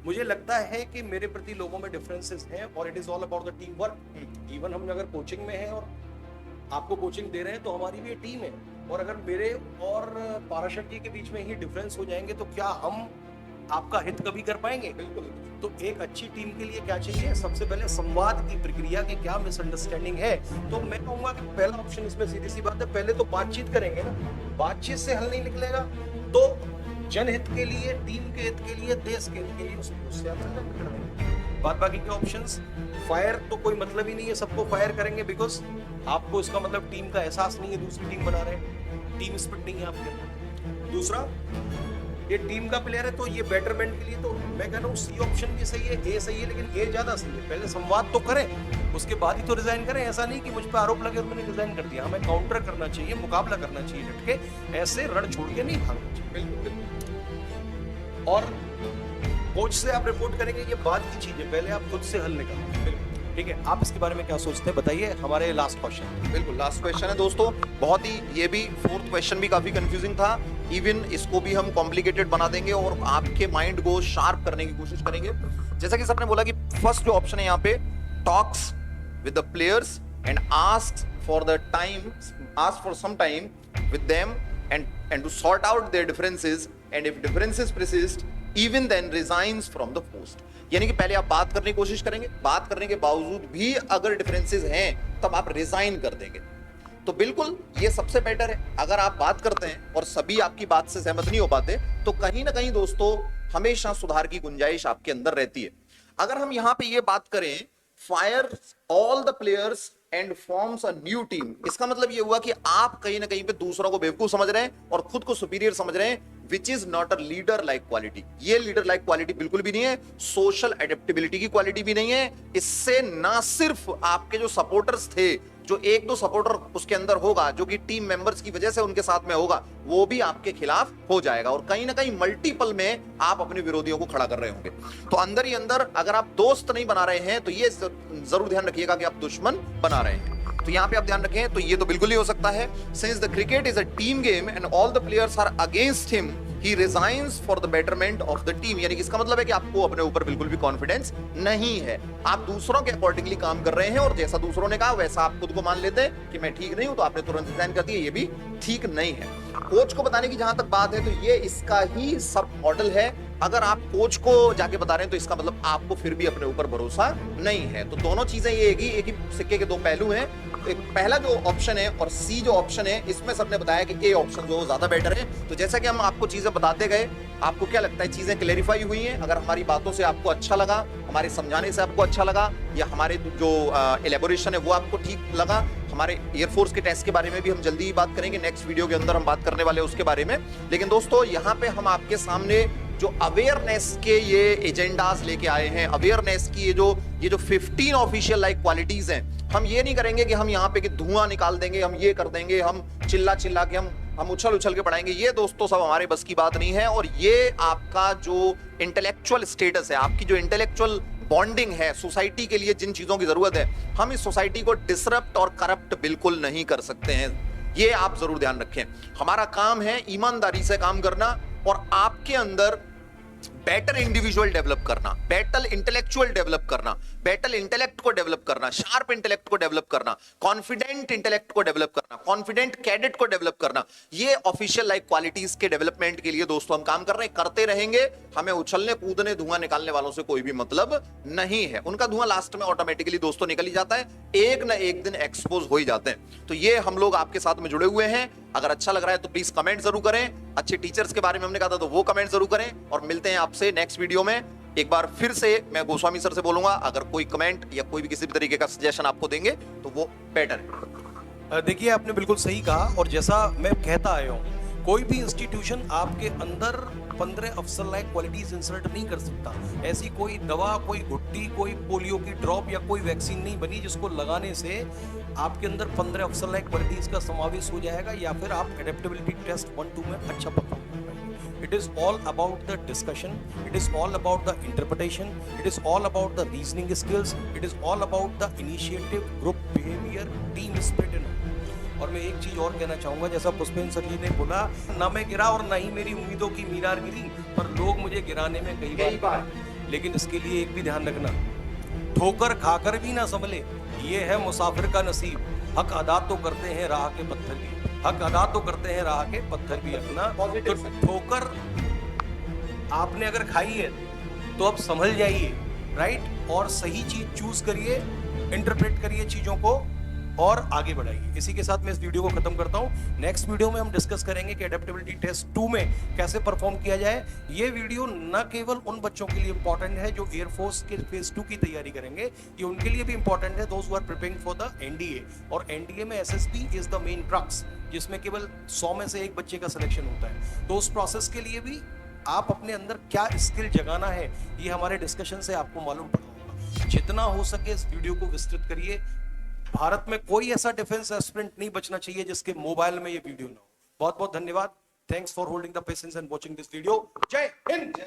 मुझे लगता है कि मेरे प्रति लोगों में डिफरेंसेस हैं और it is all about the team work. Even हम अगर कोचिंग में हैं और आपको कोचिंग दे रहे हैं तो हमारी भी टीम है। और अगर मेरे और पाराशर जी के बीच में ही डिफरेंस हो जाएंगे तो क्या हम आपका हित कभी कर पाएंगे? बिल्कुल। तो एक अच्छी टीम के लिए क्या चाहिए? सबसे पहले संवाद की प्रक्रिया की क्या मिसअंडरस्टैंडिंग है। तो मैं कहूंगा कि पहला ऑप्शन इसमें सीधी सी बात है, पहले तो बातचीत करेंगे ना। बातचीत से हल नहीं निकलेगा तो जनहित के लिए, टीम के हित के लिए, देश के हित के लिए उससे आप बात। बाकी के ऑप्शंस, फायर तो कोई मतलब ही नहीं है, सबको फायर करेंगे बिकॉज आपको इसका मतलब टीम का एहसास नहीं है, दूसरी टीम बना रहे हैं, टीम स्पिरिट नहीं है आपके अंदर। दूसरा, ये टीम का प्लेयर है तो ये बेटरमेंट के लिए, तो मैं कह रहा हूँ सी ऑप्शन भी सही है, ए सही है, लेकिन ए ज्यादा सही है। पहले संवाद तो करें, उसके बाद ही तो रिजाइन करें। ऐसा नहीं कि मुझ पर आरोप लगे और मैंने रिजाइन कर दिया। हमें काउंटर करना चाहिए, मुकाबला करना चाहिए डट के, ऐसे रण छोड़ के नहीं भागना चाहिए। बिल्कुल। और कोच से आप रिपोर्ट करेंगे, ये बात की चीज है, पहले आप खुद से हल निकालें। ठीक है, आप इसके बारे में क्या सोचते हैं बताइए। हमारे लास्ट क्वेश्चन। बिल्कुल लास्ट क्वेश्चन है दोस्तों, बहुत ही, ये भी फोर्थ क्वेश्चन भी काफी कंफ्यूजिंग था। इवन इसको भी हम कॉम्प्लिकेटेड बना देंगे और आपके माइंड को शार्प करने की कोशिश करेंगे। जैसा कि सर ने बोला कि फर्स्ट जो ऑप्शन है यहाँ पे, talks with the players and ask for some time with them and to sort out their differences, and if differences persist even then resigns from the post। यानी कि पहले आप बात करने की कोशिश करेंगे, बात करने के बावजूद भी अगर डिफरेंसेस हैं तब आप रिजाइन कर देंगे। तो बिल्कुल ये सबसे बेटर है। अगर आप बात करते हैं और सभी आपकी बात से सहमत नहीं हो पाते तो कहीं ना कहीं दोस्तों हमेशा सुधार की गुंजाइश आपके अंदर रहती है। अगर हम यहां पे ये बात करें, fire all the players and forms a new team, इसका मतलब ये हुआ कि आप कहीं ना कहीं पे दूसरों को बेवकूफ समझ रहे हैं और खुद को सुपीरियर समझ रहे हैं, which is not a leader like quality. ये लीडर लाइक क्वालिटी बिल्कुल भी नहीं है, सोशल एडेप्टेबिलिटी की क्वालिटी भी नहीं है। इससे ना सिर्फ आपके जो सपोर्टर्स थे, जो एक दो सपोर्टर उसके अंदर होगा जो कि टीम मेंबर्स की वजह से उनके साथ में होगा, वो भी आपके खिलाफ हो जाएगा और कहीं ना कहीं मल्टीपल में आप अपने विरोधियों को खड़ा कर रहे होंगे। तो अंदर ही अंदर अगर आप दोस्त नहीं बना रहे हैं तो ये जरूर ध्यान रखिएगा कि आप दुश्मन बना रहे हैं। तो यहाँ पे आप ध्यान रखें, तो ये तो बिल्कुल ही हो सकता है। Since the cricket is a team game and all the players are against him, he resigns for the betterment of the team। यानी कि इसका मतलब है कि आपको अपने ऊपर बिल्कुल भी कॉन्फिडेंस नहीं है, आप दूसरों के अकॉर्डिंगली काम कर रहे हैं और जैसा दूसरों ने कहा वैसा आप खुद को मान लेते हैं कि मैं ठीक नहीं हूं, तो आपने तुरंत रिजाइन कर दिया। ये भी ठीक नहीं है। कोच को बताने की जहां तक बात है तो ये इसका ही सब मॉडल है। अगर आप कोच को जाके बता रहे हैं तो इसका मतलब आपको फिर भी अपने ऊपर भरोसा नहीं है। तो दोनों चीजें ये एक ही सिक्के के दो पहलू हैं। एक पहला जो ऑप्शन है और सी जो ऑप्शन है, इसमें सर ने बताया कि ए ऑप्शन जो ज्यादा बेटर है। तो जैसा कि हम आपको चीजें बताते गए, आपको क्या लगता है चीजें क्लेरिफाई हुई हैं? अगर हमारी बातों से आपको अच्छा लगा, हमारे समझाने से आपको अच्छा लगा, या हमारे जो एलेबोरेशन है वो आपको ठीक लगा, हमारे एयरफोर्स के टेस्ट के बारे में भी हम जल्दी ही बात करेंगे, नेक्स्ट वीडियो के अंदर हम बात करने वाले हैं उसके बारे में। लेकिन दोस्तों यहाँ पे हम आपके सामने जो अवेयरनेस के ये एजेंडास लेके आए हैं, अवेयरनेस की ये जो 15 ऑफिशियल लाइक क्वालिटीज हैं, हम ये नहीं करेंगे कि हम यहाँ पे कि धुआं निकाल देंगे, हम ये कर देंगे, हम चिल्ला के हम उछल के पढ़ाएंगे। ये दोस्तों सब हमारे बस की बात नहीं है। और ये आपका जो इंटेलेक्चुअल स्टेटस है, आपकी जो इंटेलेक्चुअल बॉन्डिंग है, सोसाइटी के लिए जिन चीजों की जरूरत है, हम इस सोसाइटी को डिसरप्ट और करप्ट बिल्कुल नहीं कर सकते हैं। ये आप जरूर ध्यान रखें। हमारा काम है ईमानदारी से काम करना और आपके अंदर बेटर इंडिविजुअल डेवलप करना, बेटर इंटेलेक्चुअल डेवलप करना, बेटर इंटेलेक्ट को डेवलप करना, शार्प इंटेलेक्ट को डेवलप करना, कॉन्फिडेंट इंटेलेक्ट को डेवलप करना, कॉन्फिडेंट कैडेट को डेवलप करना। ये ऑफिशियल लाइक क्वालिटीज के डेवलपमेंट के लिए दोस्तों हम काम कर रहे हैं, करते रहेंगे। हमें उछलने कूदने धुआं निकालने वालों से कोई भी मतलब नहीं है। उनका धुआं लास्ट में ऑटोमेटिकली दोस्तों निकल ही जाता है, एक ना एक दिन एक्सपोज हो ही जाते हैं। तो ये हम लोग आपके साथ में जुड़े हुए हैं। अगर अच्छा लग रहा है तो प्लीज कमेंट जरूर करें। अच्छे टीचर्स के बारे में हमने कहा था तो वो कमेंट जरूर करें और मिलते हैं आपसे नेक्स्ट वीडियो में। एक बार फिर से मैं गोस्वामी सर से बोलूंगा, अगर कोई कमेंट या कोई भी किसी भी तरीके का सजेशन आपको देंगे तो वो बेटर है। देखिए, आपने बिल्कुल सही कहा, और जैसा मैं कहता आया हूँ, कोई भी इंस्टीट्यूशन आपके अंदर 15 अफसर लाइक क्वालिटीज इंसर्ट नहीं कर सकता। ऐसी कोई दवा, कोई घुट्टी, कोई पोलियो की ड्रॉप या कोई वैक्सीन नहीं बनी जिसको लगाने से आपके अंदर 15 अफसर लाइक क्वालिटीज का समावेश हो जाएगा या फिर आप एडेप्टेबिलिटी टेस्ट 1-2 में अच्छा परफॉर्म कर पाएंगे। It is all about the discussion, it is all about the interpretation, it is all about the reasoning skills, it is all about the initiative, group behaviour, team spirit. और मैं एक चीज और कहना चाहूंगा, जैसा पुष्पेंद्र सर जी ने बोला, ना मैं गिरा और ना ही मेरी उम्मीदों की मीनार गिरी, पर लोग मुझे गिराने में कई बार। लेकिन इसके लिए एक भी ध्यान रखना, ठोकर खाकर भी ना संभले, ये है मुसाफिर का नसीब। हक अदा तो करते हैं राह के पत्थर भी, हक अदा तो करते हैं राह के पत्थर भी। अपना तो ठोकर आपने अगर खाई है तो अब संभल जाइए, राइट, और सही चीज चूज करिए, इंटरप्रेट करिए चीजों को और आगे बढ़ाइए। इसी के साथ मैं इस वीडियो को खत्म करता हूं। नेक्स्ट वीडियो में हम डिस्कस करेंगे कि एडेप्टेबिलिटी टेस्ट 2 में कैसे परफॉर्म किया जाए। ये वीडियो न केवल उन बच्चों के लिए इंपॉर्टेंट है जो एयरफोर्स के फेज 2 की तैयारी करेंगे, ये उनके लिए भी इंपॉर्टेंट है, those who are preparing for the NDA. और एनडीए में SSB is the main crux, जिसमें केवल 100 में से एक बच्चे का सिलेक्शन होता है। तो उस प्रोसेस के लिए भी आप अपने अंदर क्या स्किल जगाना है, ये हमारे डिस्कशन से आपको मालूम पड़ा होगा। जितना हो सके इस वीडियो को विस्तृत करिए। भारत में कोई ऐसा डिफेंस एस्पिरेंट नहीं बचना चाहिए जिसके मोबाइल में ये वीडियो ना हो। बहुत बहुत धन्यवाद। Thanks for holding the patience and watching this video. जय हिंद।